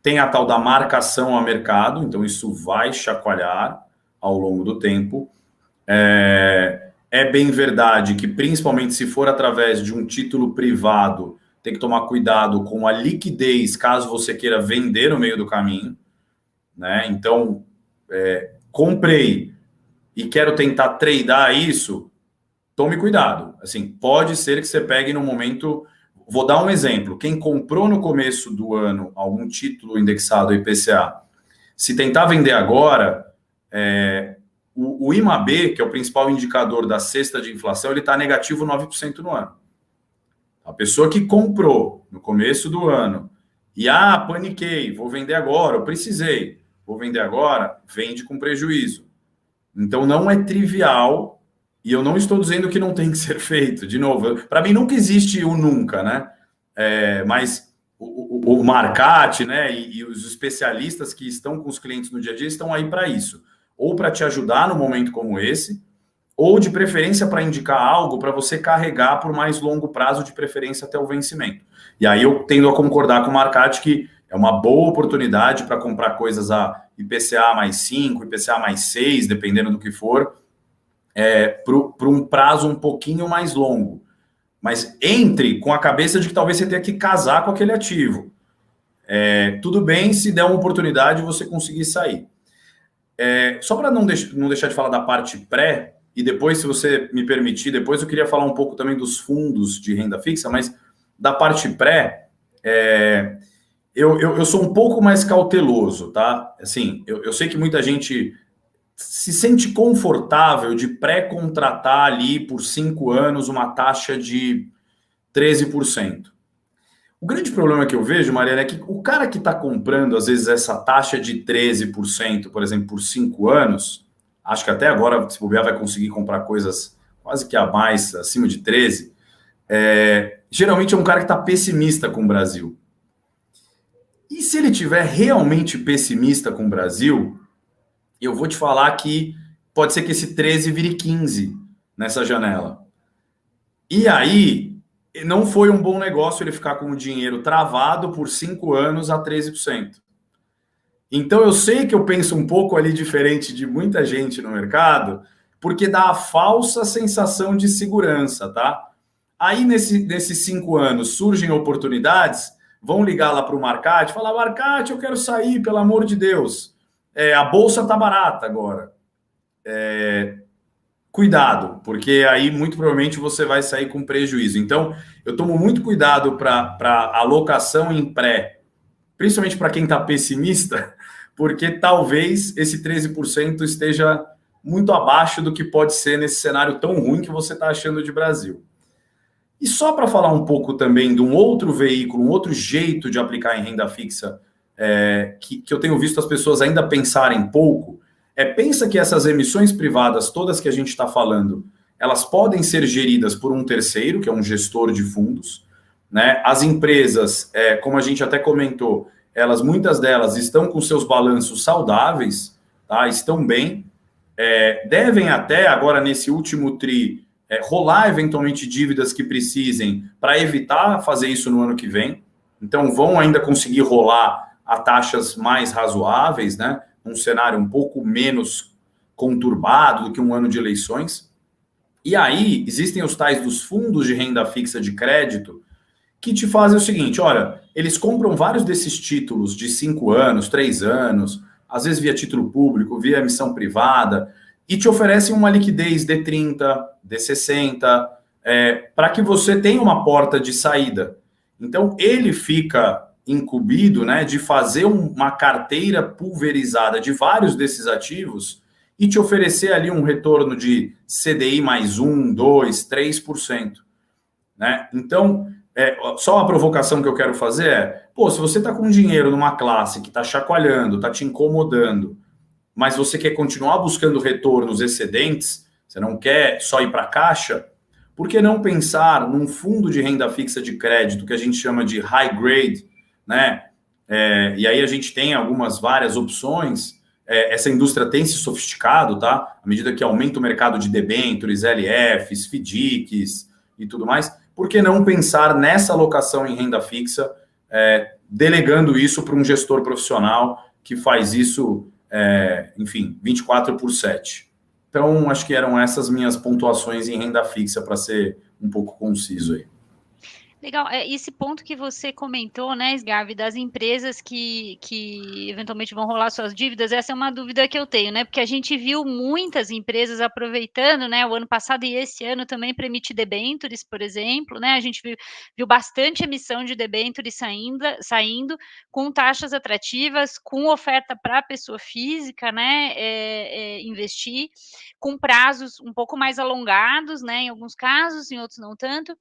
tem a tal da marcação a mercado, então isso vai chacoalhar ao longo do tempo. É bem verdade que, principalmente se for através de um título privado, tem que tomar cuidado com a liquidez, caso você queira vender no meio do caminho, né? Então, comprei e quero tentar tradear isso, tome cuidado. Assim, pode ser que você pegue no momento... Vou dar um exemplo. Quem comprou no começo do ano algum título indexado IPCA, se tentar vender agora, o IMAB, que é o principal indicador da cesta de inflação, ele está negativo 9% no ano. A pessoa que comprou no começo do ano e, paniquei, vou vender agora, eu precisei, vou vender agora, vende com prejuízo. Então, não é trivial, e eu não estou dizendo que não tem que ser feito. De novo, para mim nunca existe o nunca, né? Mas o Marcat, né, e os especialistas que estão com os clientes no dia a dia estão aí para isso. Ou para te ajudar num momento como esse, ou de preferência para indicar algo para você carregar por mais longo prazo, de preferência até o vencimento. E aí eu tendo a concordar com o Marcat que é uma boa oportunidade para comprar coisas a IPCA mais 5, IPCA mais 6, dependendo do que for, para um prazo um pouquinho mais longo. Mas entre com a cabeça de que talvez você tenha que casar com aquele ativo. Tudo bem se der uma oportunidade você conseguir sair. Só para não deixar de falar da parte pré, e depois, se você me permitir, depois eu queria falar um pouco também dos fundos de renda fixa, mas da parte pré, eu sou um pouco mais cauteloso, tá? Assim, eu sei que muita gente se sente confortável de pré-contratar ali por 5 anos uma taxa de 13%. O grande problema que eu vejo, Mariana, é que o cara que está comprando, às vezes, essa taxa de 13%, por exemplo, por 5 anos, acho que até agora, se bobear, vai conseguir comprar coisas quase que a mais, acima de 13%, geralmente é um cara que está pessimista com o Brasil. E se ele tiver realmente pessimista com o Brasil, eu vou te falar que pode ser que esse 13 vire 15 nessa janela. E aí, não foi um bom negócio ele ficar com o dinheiro travado por 5 anos a 13%. Então, eu sei que eu penso um pouco ali diferente de muita gente no mercado, porque dá a falsa sensação de segurança, tá? Aí, nesses 5 anos, surgem oportunidades, vão ligar lá para o Marcat e falar, Marcat, eu quero sair, pelo amor de Deus. A bolsa está barata agora. Cuidado, porque aí muito provavelmente você vai sair com prejuízo. Então, eu tomo muito cuidado para alocação em pré, principalmente para quem está pessimista, porque talvez esse 13% esteja muito abaixo do que pode ser nesse cenário tão ruim que você está achando de Brasil. E só para falar um pouco também de um outro veículo, um outro jeito de aplicar em renda fixa, que eu tenho visto as pessoas ainda pensarem pouco, pensa que essas emissões privadas, todas que a gente está falando, elas podem ser geridas por um terceiro, que é um gestor de fundos, né? As empresas, como a gente até comentou, muitas delas estão com seus balanços saudáveis, tá? Estão bem, devem até, agora nesse último TRI, rolar eventualmente dívidas que precisem para evitar fazer isso no ano que vem. Então, vão ainda conseguir rolar a taxas mais razoáveis, né? Um cenário um pouco menos conturbado do que um ano de eleições. E aí, existem os tais dos fundos de renda fixa de crédito que te fazem o seguinte, olha, eles compram vários desses títulos de 5 anos, 3 anos, às vezes via título público, via emissão privada, e te oferecem uma liquidez D30, D60, para que você tenha uma porta de saída. Então, ele fica incumbido, né, de fazer uma carteira pulverizada de vários desses ativos e te oferecer ali um retorno de CDI mais 1, 2, 3%. Né? Então, só a provocação que eu quero fazer se você está com dinheiro numa classe que está chacoalhando, está te incomodando, mas você quer continuar buscando retornos excedentes, você não quer só ir para a caixa, por que não pensar num fundo de renda fixa de crédito que a gente chama de high grade, né? E aí a gente tem várias opções. Essa indústria tem se sofisticado, tá? À medida que aumenta o mercado de debêntures, LFs, FDICs e tudo mais, por que não pensar nessa alocação em renda fixa, delegando isso para um gestor profissional que faz isso, enfim, 24/7? Então, acho que eram essas minhas pontuações em renda fixa, para ser um pouco conciso aí. Legal, esse ponto que você comentou, né, Sgarbi, das empresas que eventualmente vão rolar suas dívidas, essa é uma dúvida que eu tenho, né, porque a gente viu muitas empresas aproveitando, né, o ano passado e esse ano também para emitir debêntures, por exemplo, né, a gente viu bastante emissão de debêntures saindo com taxas atrativas, com oferta para a pessoa física, né, investir, com prazos um pouco mais alongados, né, em alguns casos, em outros não tanto.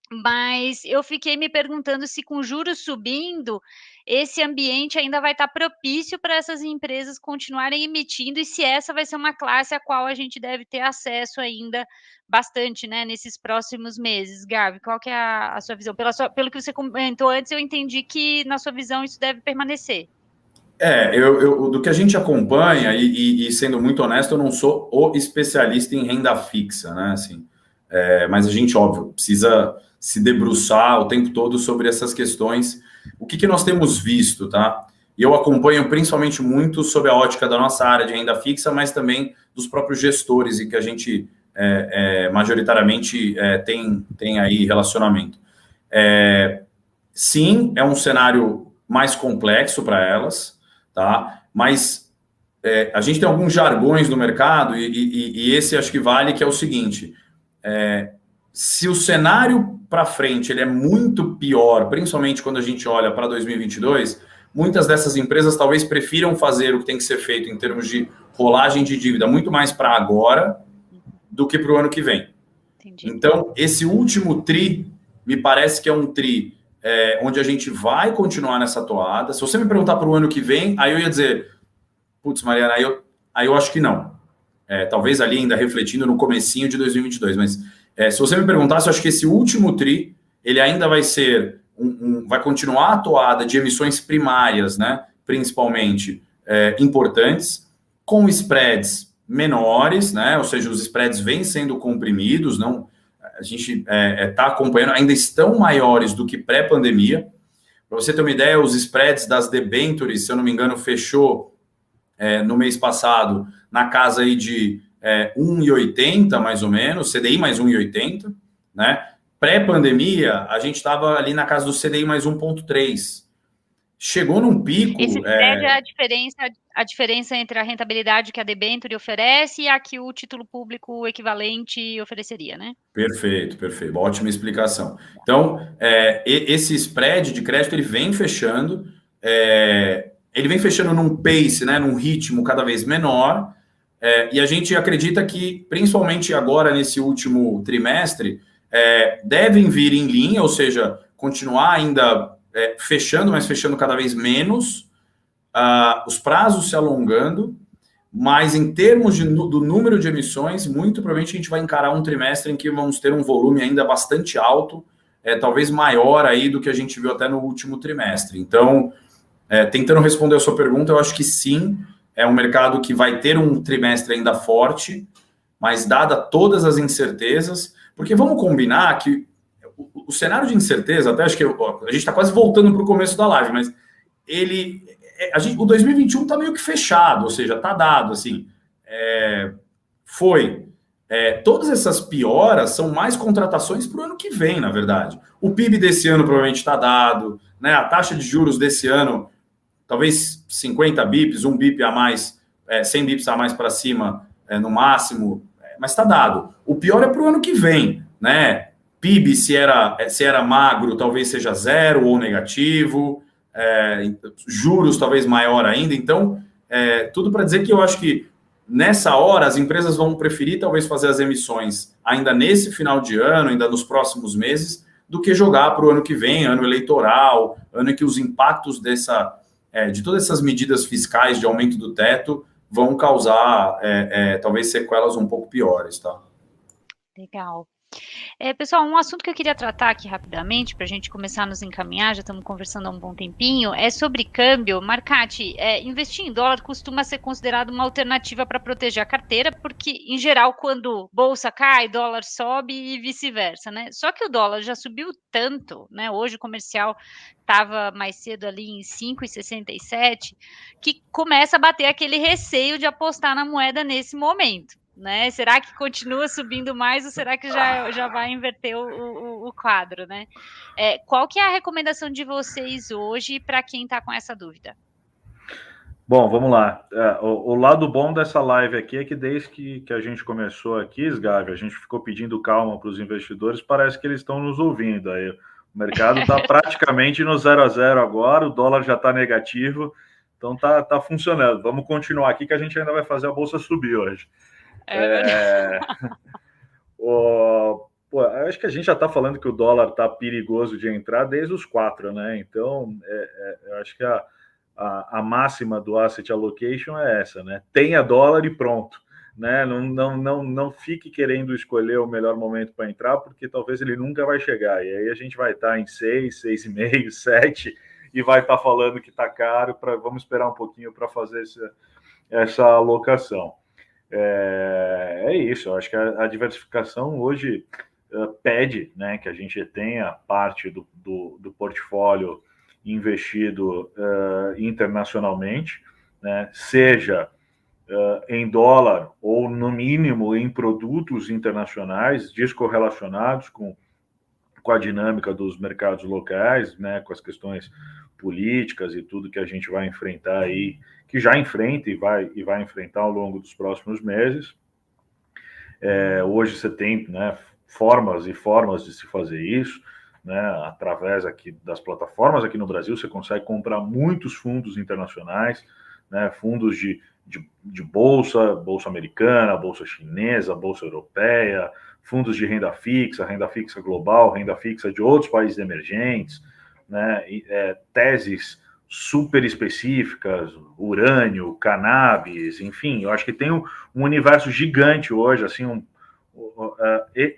Mas eu fiquei me perguntando se com juros subindo, esse ambiente ainda vai estar propício para essas empresas continuarem emitindo e se essa vai ser uma classe a qual a gente deve ter acesso ainda bastante, né, nesses próximos meses. Gabi, qual que é a sua visão? Pelo que você comentou antes, eu entendi que na sua visão isso deve permanecer. Do que a gente acompanha, e sendo muito honesto, eu não sou o especialista em renda fixa, né? Assim, mas a gente, óbvio, precisa se debruçar o tempo todo sobre essas questões. O que nós temos visto, tá? E eu acompanho principalmente muito sob a ótica da nossa área de renda fixa, mas também dos próprios gestores e que a gente majoritariamente tem aí relacionamento. Sim, é um cenário mais complexo para elas, tá? Mas a gente tem alguns jargões no mercado e esse acho que vale, que é o seguinte: se o cenário para frente ele é muito pior, principalmente quando a gente olha para 2022, muitas dessas empresas talvez prefiram fazer o que tem que ser feito em termos de rolagem de dívida muito mais para agora do que para o ano que vem. Entendi. Então, esse último TRI me parece que é um TRI onde a gente vai continuar nessa toada. Se você me perguntar para o ano que vem, aí eu ia dizer, putz, Mariana, aí eu acho que não. Talvez ali ainda refletindo no comecinho de 2022, mas se você me perguntasse, eu acho que esse último TRI, ele ainda vai ser, vai continuar a toada de emissões primárias, né, principalmente importantes, com spreads menores, né, ou seja, os spreads vêm sendo comprimidos, não, a gente está acompanhando, ainda estão maiores do que pré-pandemia. Para você ter uma ideia, os spreads das debêntures, se eu não me engano, fechou no mês passado na casa aí de 1,80 mais ou menos, CDI mais 1,80, né? Pré-pandemia, a gente estava ali na casa do CDI mais 1,3. Chegou num pico... Esse spread é a diferença entre a rentabilidade que a debênture oferece e a que o título público equivalente ofereceria, né? Perfeito. Ótima explicação. Então, esse spread de crédito, ele vem fechando, num pace, né, num ritmo cada vez menor, e a gente acredita que, principalmente agora, nesse último trimestre, devem vir em linha, ou seja, continuar ainda fechando, mas fechando cada vez menos, os prazos se alongando, mas em termos do número de emissões, muito provavelmente a gente vai encarar um trimestre em que vamos ter um volume ainda bastante alto, talvez maior aí do que a gente viu até no último trimestre. Então, tentando responder a sua pergunta, eu acho que sim, é um mercado que vai ter um trimestre ainda forte, mas dada todas as incertezas, porque vamos combinar que o cenário de incerteza, até acho que a gente está quase voltando para o começo da live, mas o 2021 está meio que fechado, ou seja, está dado, assim, todas essas pioras são mais contratações para o ano que vem, na verdade. O PIB desse ano provavelmente está dado, né? A taxa de juros desse ano, talvez 50 bips, 1 bip a mais, 100 bips a mais para cima, no máximo, mas está dado. O pior é para o ano que vem, né? PIB, se era magro, talvez seja zero ou negativo, juros talvez maior ainda. Então, tudo para dizer que eu acho que nessa hora as empresas vão preferir talvez fazer as emissões ainda nesse final de ano, ainda nos próximos meses, do que jogar para o ano que vem, ano eleitoral, ano em que os impactos de todas essas medidas fiscais de aumento do teto vão causar talvez sequelas um pouco piores, tá? Legal. Pessoal, um assunto que eu queria tratar aqui rapidamente, para a gente começar a nos encaminhar, já estamos conversando há um bom tempinho, é sobre câmbio. Marcati, investir em dólar costuma ser considerado uma alternativa para proteger a carteira, porque, em geral, quando bolsa cai, dólar sobe e vice-versa, né? Só que o dólar já subiu tanto, né? Hoje o comercial estava mais cedo ali em 5,67, que começa a bater aquele receio de apostar na moeda nesse momento. Né? Será que continua subindo mais ou será que já vai inverter o quadro, né? Qual que é a recomendação de vocês hoje para quem está com essa dúvida? Bom, vamos lá. O lado bom dessa live aqui é que desde que a gente começou aqui, Sgavi, a gente ficou pedindo calma para os investidores, parece que eles estão nos ouvindo. Aí, o mercado está praticamente no 0 a 0 agora, o dólar já está negativo, então tá funcionando. Vamos continuar aqui que a gente ainda vai fazer a bolsa subir hoje. Acho que a gente já está falando que o dólar está perigoso de entrar desde os 4, né? Então, eu acho que a máxima do asset allocation é essa, né? Tenha dólar e pronto, né? Não fique querendo escolher o melhor momento para entrar, porque talvez ele nunca vai chegar. E aí a gente vai estar em 6, 6,5, 7 e vai estar falando que está caro. Vamos esperar um pouquinho para fazer essa alocação. Isso, eu acho que a diversificação hoje pede, né, que a gente tenha parte do portfólio investido internacionalmente, né, seja em dólar ou, no mínimo, em produtos internacionais descorrelacionados com a dinâmica dos mercados locais, né, com as questões políticas e tudo que a gente vai enfrentar aí, que já enfrenta e vai enfrentar ao longo dos próximos meses. Hoje você tem, né, formas e formas de se fazer isso, né, através aqui das plataformas aqui no Brasil, você consegue comprar muitos fundos internacionais, né, fundos de bolsa americana, bolsa chinesa, bolsa europeia, fundos de renda fixa global, renda fixa de outros países emergentes, né, teses super específicas, urânio, cannabis, enfim, eu acho que tem um universo gigante hoje, assim,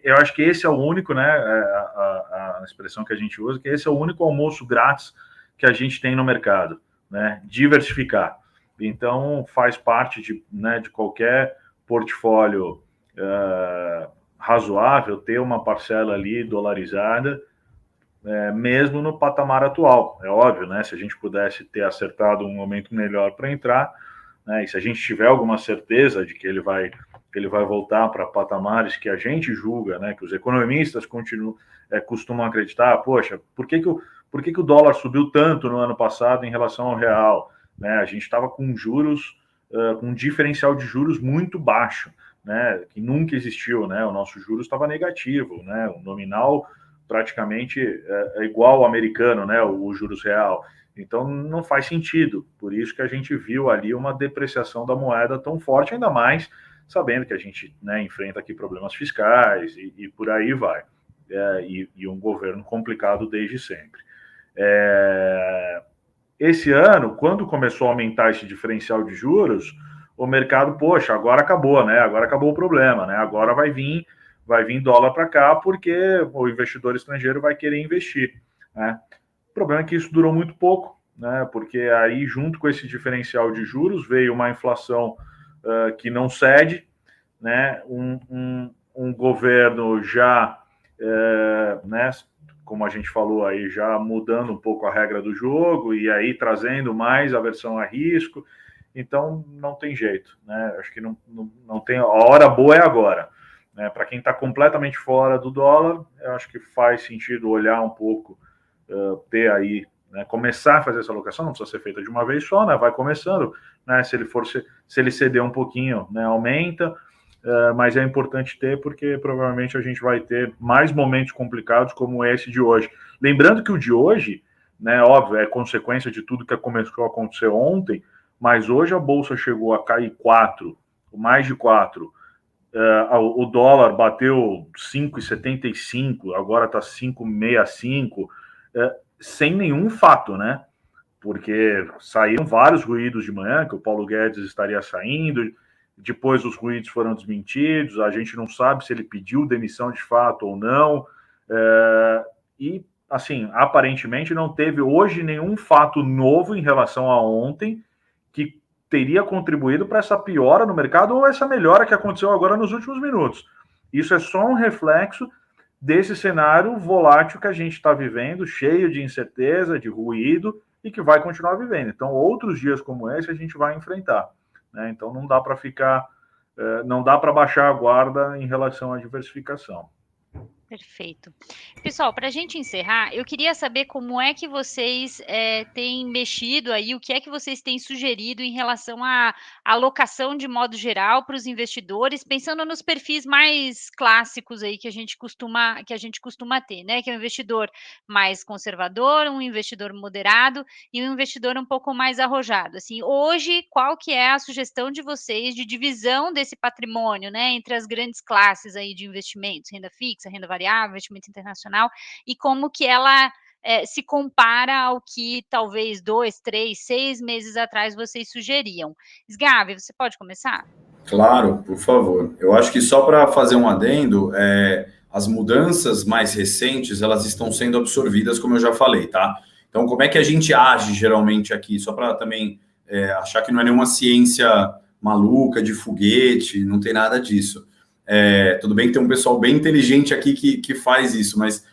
eu acho que esse é o único, né, a expressão que a gente usa, que esse é o único almoço grátis que a gente tem no mercado, né, diversificar. Então, faz parte de qualquer portfólio razoável ter uma parcela ali dolarizada, mesmo no patamar atual. É óbvio, né? Se a gente pudesse ter acertado um momento melhor para entrar, né? E se a gente tiver alguma certeza de que ele vai voltar para patamares que a gente julga, né? Que os economistas costumam acreditar, poxa, por que o dólar subiu tanto no ano passado em relação ao real? Né? A gente estava com juros, com um diferencial de juros muito baixo, né? Que nunca existiu, né? O nosso juros estava negativo, né? O nominal praticamente é igual ao americano, né, o juros real. Então, não faz sentido. Por isso que a gente viu ali uma depreciação da moeda tão forte, ainda mais sabendo que a gente, né, enfrenta aqui problemas fiscais e por aí vai. E um governo complicado desde sempre. Esse ano, quando começou a aumentar esse diferencial de juros, o mercado, poxa, agora acabou, né? Agora acabou o problema, né? Agora vai vir dólar para cá porque o investidor estrangeiro vai querer investir, né? O problema é que isso durou muito pouco, né? Porque aí, junto com esse diferencial de juros, veio uma inflação que não cede, né? Um governo já, né? Como a gente falou aí, já mudando um pouco a regra do jogo e aí trazendo mais aversão a risco. Então, não tem jeito, né? Acho que não tem... A hora boa é agora. Para quem está completamente fora do dólar, eu acho que faz sentido olhar um pouco, ter aí, né, começar a fazer essa alocação, não precisa ser feita de uma vez só, né, vai começando, né, se ele ceder um pouquinho, né, aumenta, mas é importante ter, porque provavelmente a gente vai ter mais momentos complicados como esse de hoje. Lembrando que o de hoje, né, óbvio, é consequência de tudo que começou a acontecer ontem, mas hoje a Bolsa chegou a cair 4, mais de 4, o dólar bateu 5,75, agora está 5,65, sem nenhum fato, né? Porque saíram vários ruídos de manhã, que o Paulo Guedes estaria saindo, depois os ruídos foram desmentidos, a gente não sabe se ele pediu demissão de fato ou não, e, assim, aparentemente não teve hoje nenhum fato novo em relação a ontem que teria contribuído para essa piora no mercado ou essa melhora que aconteceu agora nos últimos minutos. Isso é só um reflexo desse cenário volátil que a gente está vivendo, cheio de incerteza, de ruído, e que vai continuar vivendo. Então, outros dias como esse a gente vai enfrentar, né? Então, não dá para não dá para baixar a guarda em relação à diversificação. Perfeito. Pessoal, para a gente encerrar, eu queria saber como é que vocês têm mexido aí, o que é que vocês têm sugerido em relação à alocação de modo geral para os investidores, pensando nos perfis mais clássicos aí que a gente costuma ter, né? Que é um investidor mais conservador, um investidor moderado e um investidor um pouco mais arrojado. Assim, hoje, qual que é a sugestão de vocês de divisão desse patrimônio, né, entre as grandes classes aí de investimentos, renda fixa, renda variável, investimento internacional, e como que ela se compara ao que talvez 2, 3, 6 meses atrás vocês sugeriam. Sgavi, você pode começar? Claro, por favor. Eu acho que só para fazer um adendo, as mudanças mais recentes, elas estão sendo absorvidas, como eu já falei, tá? Então, como é que a gente age geralmente aqui? Só para também achar que não é nenhuma ciência maluca, de foguete, não tem nada disso. Tudo bem que tem um pessoal bem inteligente aqui que faz isso, mas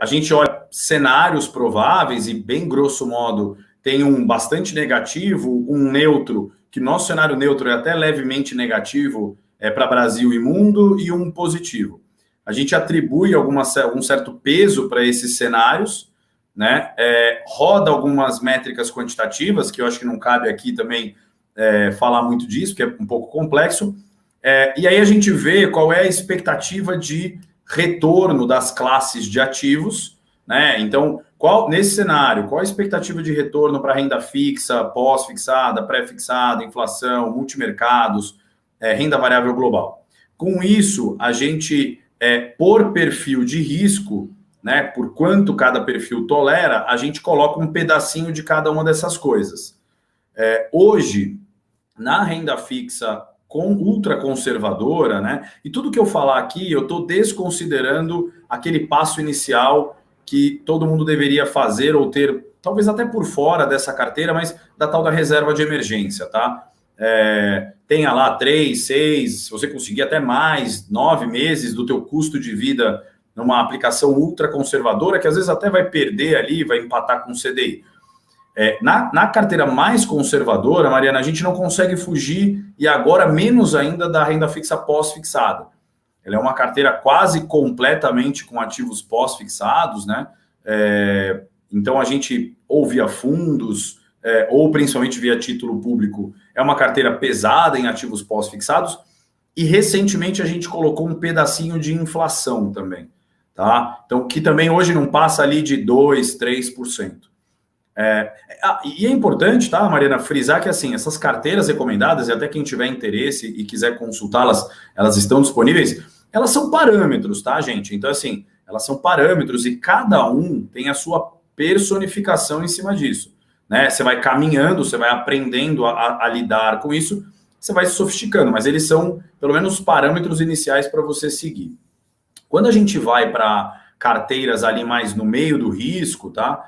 a gente olha cenários prováveis e, bem grosso modo, tem um bastante negativo, um neutro, que nosso cenário neutro é até levemente negativo para Brasil e mundo, e um positivo. A gente atribui um certo peso para esses cenários, né? Roda algumas métricas quantitativas, que eu acho que não cabe aqui também falar muito disso, que é um pouco complexo. E aí a gente vê qual é a expectativa de retorno das classes de ativos, né? Então, nesse cenário, qual a expectativa de retorno para renda fixa, pós-fixada, pré-fixada, inflação, multimercados, renda variável global? Com isso, a gente, por perfil de risco, né, por quanto cada perfil tolera, a gente coloca um pedacinho de cada uma dessas coisas. Hoje, na renda fixa ultraconservadora, né? E tudo que eu falar aqui, eu estou desconsiderando aquele passo inicial que todo mundo deveria fazer ou ter, talvez até por fora dessa carteira, mas da tal da reserva de emergência, tá? Tenha lá 3, 6, se você conseguir até mais, 9 meses do teu custo de vida numa aplicação ultraconservadora, que às vezes até vai perder ali, vai empatar com o CDI. Na carteira mais conservadora, Mariana, a gente não consegue fugir, e agora menos ainda, da renda fixa pós-fixada. Ela é uma carteira quase completamente com ativos pós-fixados, né? Então, a gente, ou via fundos, ou principalmente via título público, é uma carteira pesada em ativos pós-fixados, e recentemente a gente colocou um pedacinho de inflação também, tá? Então, que também hoje não passa ali de 2%, 3%. E é importante, tá, Mariana, frisar que assim, essas carteiras recomendadas, e até quem tiver interesse e quiser consultá-las, elas estão disponíveis, elas são parâmetros, tá, gente? Então, assim, elas são parâmetros e cada um tem a sua personificação em cima disso, né? Você vai caminhando, você vai aprendendo a lidar com isso, você vai se sofisticando, mas eles são, pelo menos, parâmetros iniciais para você seguir. Quando a gente vai para carteiras ali mais no meio do risco, tá?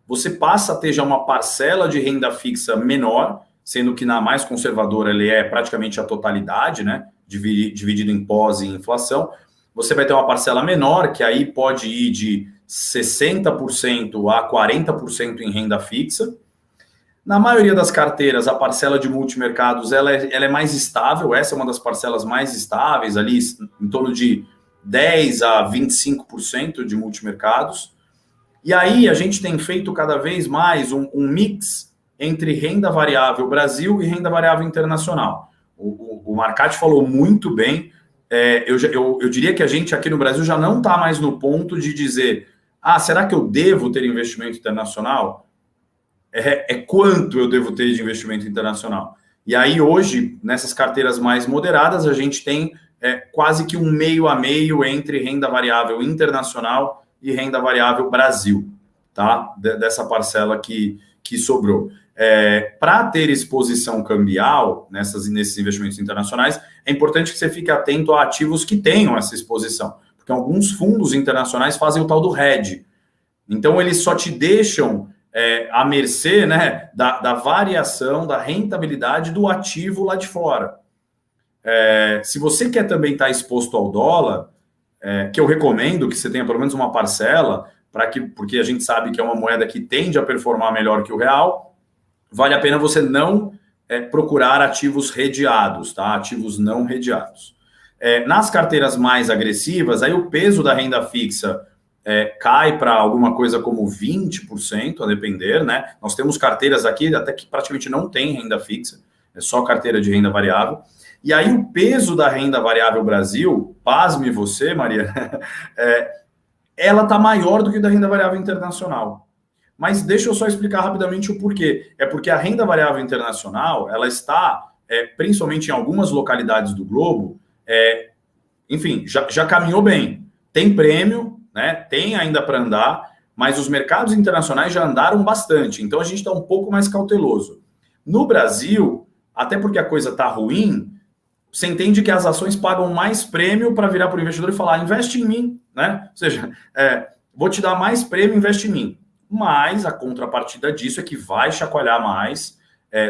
Você passa a ter já uma parcela de renda fixa menor, sendo que na mais conservadora ele é praticamente a totalidade, né? Dividido em pós e inflação. Você vai ter uma parcela menor, que aí pode ir de 60% a 40% em renda fixa. Na maioria das carteiras, a parcela de multimercados ela é mais estável, essa é uma das parcelas mais estáveis, ali em torno de 10% a 25% de multimercados. E aí a gente tem feito cada vez mais um mix entre renda variável Brasil e renda variável internacional. O Marcati falou muito bem. Eu diria que a gente aqui no Brasil já não está mais no ponto de dizer será que eu devo ter investimento internacional? Quanto eu devo ter de investimento internacional? E aí hoje, nessas carteiras mais moderadas, a gente tem quase que um meio a meio entre renda variável internacional e renda variável Brasil, tá? Dessa parcela que sobrou. Para ter exposição cambial nesses investimentos internacionais, é importante que você fique atento a ativos que tenham essa exposição, porque alguns fundos internacionais fazem o tal do hedge. Então, eles só te deixam à mercê, né, da variação, da rentabilidade do ativo lá de fora. Se você quer também estar exposto ao dólar, que eu recomendo que você tenha pelo menos uma parcela, porque a gente sabe que é uma moeda que tende a performar melhor que o real, vale a pena você não procurar ativos redeados, tá? Ativos não redeados. Nas carteiras mais agressivas, aí o peso da renda fixa cai para alguma coisa como 20%, a depender, né? Nós temos carteiras aqui até que praticamente não tem renda fixa, é só carteira de renda variável. E aí o peso da renda variável Brasil, pasme você, Maria, ela está maior do que da renda variável internacional. Mas deixa eu só explicar rapidamente o porquê. É porque a renda variável internacional, ela está, principalmente em algumas localidades do globo, enfim, já caminhou bem. Tem prêmio, né? Tem ainda para andar, mas os mercados internacionais já andaram bastante. Então a gente está um pouco mais cauteloso. No Brasil, até porque a coisa está ruim, você entende que as ações pagam mais prêmio para virar para o investidor e falar, investe em mim, né? Ou seja, vou te dar mais prêmio, investe em mim. Mas a contrapartida disso é que vai chacoalhar mais.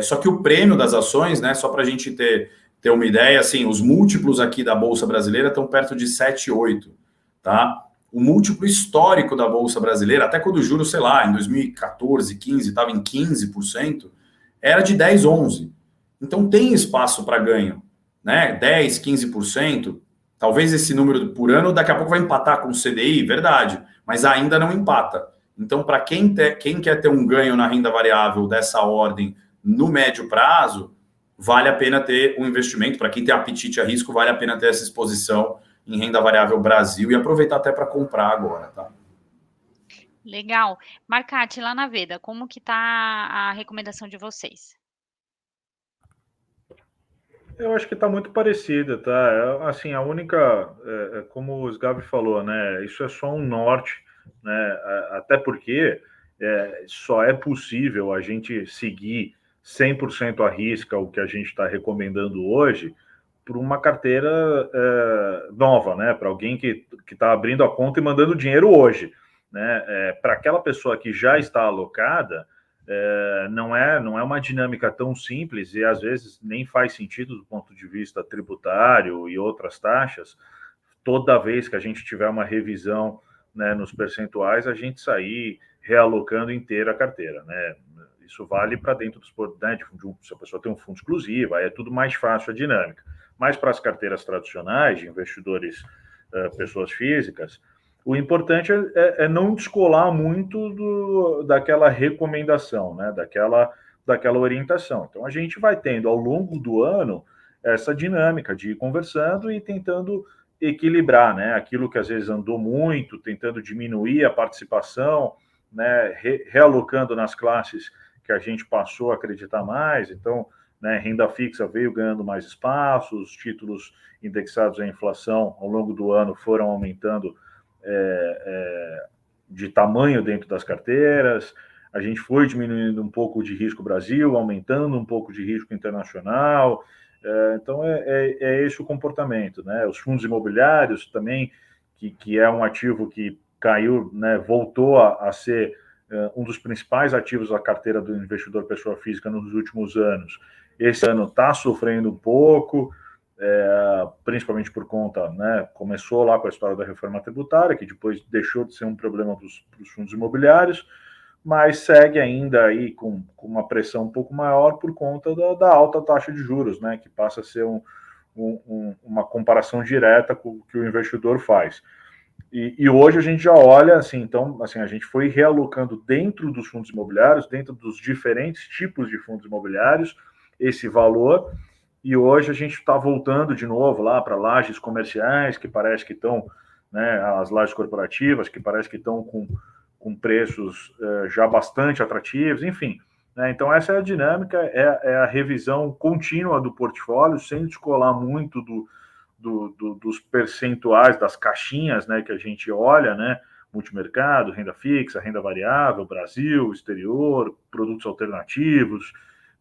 Só que o prêmio das ações, né? Só para a gente ter uma ideia, assim, os múltiplos aqui da Bolsa Brasileira estão perto de 7, 8, tá? O múltiplo histórico da Bolsa Brasileira, até quando o juro, sei lá, em 2014, 15, estava em 15%, era de 10, 11. Então tem espaço para ganho, né? 10, 15%, talvez esse número por ano daqui a pouco vai empatar com o CDI, verdade, mas ainda não empata. Então, para quem quer ter um ganho na renda variável dessa ordem no médio prazo, vale a pena ter um investimento. Para quem tem apetite a risco, vale a pena ter essa exposição em renda variável Brasil e aproveitar até para comprar agora, tá? Legal. Marcati, lá na Veda, como que tá a recomendação de vocês? Eu acho que está muito parecida, tá? Assim, a única, como o Sgabi falou, né? Isso é só um norte, né? Até porque só é possível a gente seguir 100% à risca o que a gente está recomendando hoje por uma carteira nova, né? Para alguém que está abrindo a conta e mandando dinheiro hoje, né? Para aquela pessoa que já está alocada, não é uma dinâmica tão simples e às vezes nem faz sentido do ponto de vista tributário e outras taxas. Toda vez que a gente tiver uma revisão, né, nos percentuais, a gente sair realocando inteira a carteira, né? Isso vale para dentro dos, né, se a pessoa tem um fundo exclusivo, aí é tudo mais fácil a dinâmica. Mas para as carteiras tradicionais de investidores, pessoas físicas, o importante é não descolar muito daquela recomendação, né? daquela orientação. Então, a gente vai tendo, ao longo do ano, essa dinâmica de ir conversando e tentando equilibrar, né? Aquilo que às vezes andou muito, tentando diminuir a participação, né? Realocando nas classes que a gente passou a acreditar mais. Então, né, renda fixa veio ganhando mais espaço, os títulos indexados à inflação ao longo do ano foram aumentando de tamanho dentro das carteiras, a gente foi diminuindo um pouco de risco Brasil, aumentando um pouco de risco internacional, então é esse o comportamento, né? Os fundos imobiliários também, que é um ativo que caiu, né, voltou a ser um dos principais ativos da carteira do investidor pessoa física nos últimos anos. Esse ano está sofrendo um pouco, principalmente por conta, né, começou lá com a história da reforma tributária, que depois deixou de ser um problema para os fundos imobiliários, mas segue ainda aí com uma pressão um pouco maior por conta da alta taxa de juros, né, que passa a ser uma comparação direta com o que o investidor faz. E hoje a gente já olha assim, então, assim, a gente foi realocando dentro dos fundos imobiliários, dentro dos diferentes tipos de fundos imobiliários, esse valor, e hoje a gente está voltando de novo lá para lajes comerciais, que parece que estão, né, as lajes corporativas, que parece que estão com preços já bastante atrativos, enfim. Né, então essa é a dinâmica, é a revisão contínua do portfólio, sem descolar muito dos percentuais, das caixinhas, né, que a gente olha, né, multimercado, renda fixa, renda variável, Brasil, exterior, produtos alternativos,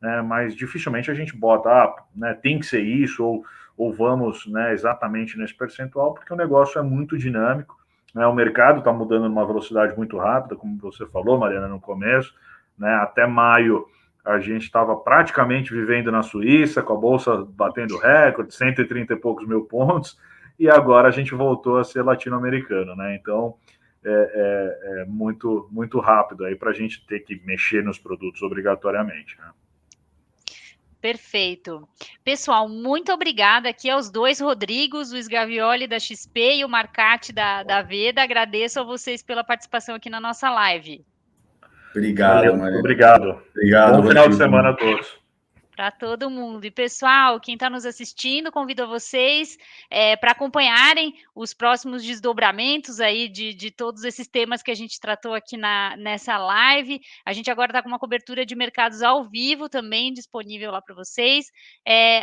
né, mas dificilmente a gente bota, né, tem que ser isso, ou vamos, né, exatamente nesse percentual, porque o negócio é muito dinâmico, né, o mercado está mudando numa velocidade muito rápida, como você falou, Mariana, no começo, né, até maio a gente estava praticamente vivendo na Suíça, com a Bolsa batendo recorde, 130 e poucos mil pontos, e agora a gente voltou a ser latino-americano, né? Então, é muito, muito rápido aí para a gente ter que mexer nos produtos obrigatoriamente, né? Perfeito. Pessoal, muito obrigada aqui aos dois Rodrigos, o Sgavioli da XP e o Marcati da Veda. Agradeço a vocês pela participação aqui na nossa live. Obrigado, Mariana. Obrigado. Obrigado, Bom final de Rodrigo. semana a todos. Para todo mundo. E, pessoal, quem está nos assistindo, convido a vocês para acompanharem os próximos desdobramentos aí de todos esses temas que a gente tratou aqui nessa live. A gente agora está com uma cobertura de mercados ao vivo também disponível lá para vocês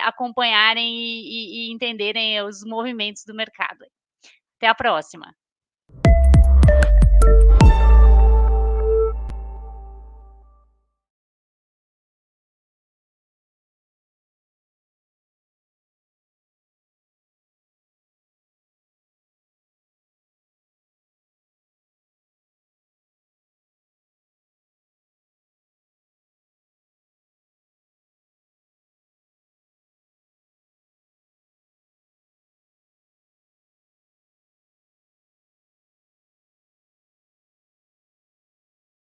acompanharem e entenderem os movimentos do mercado. Até a próxima.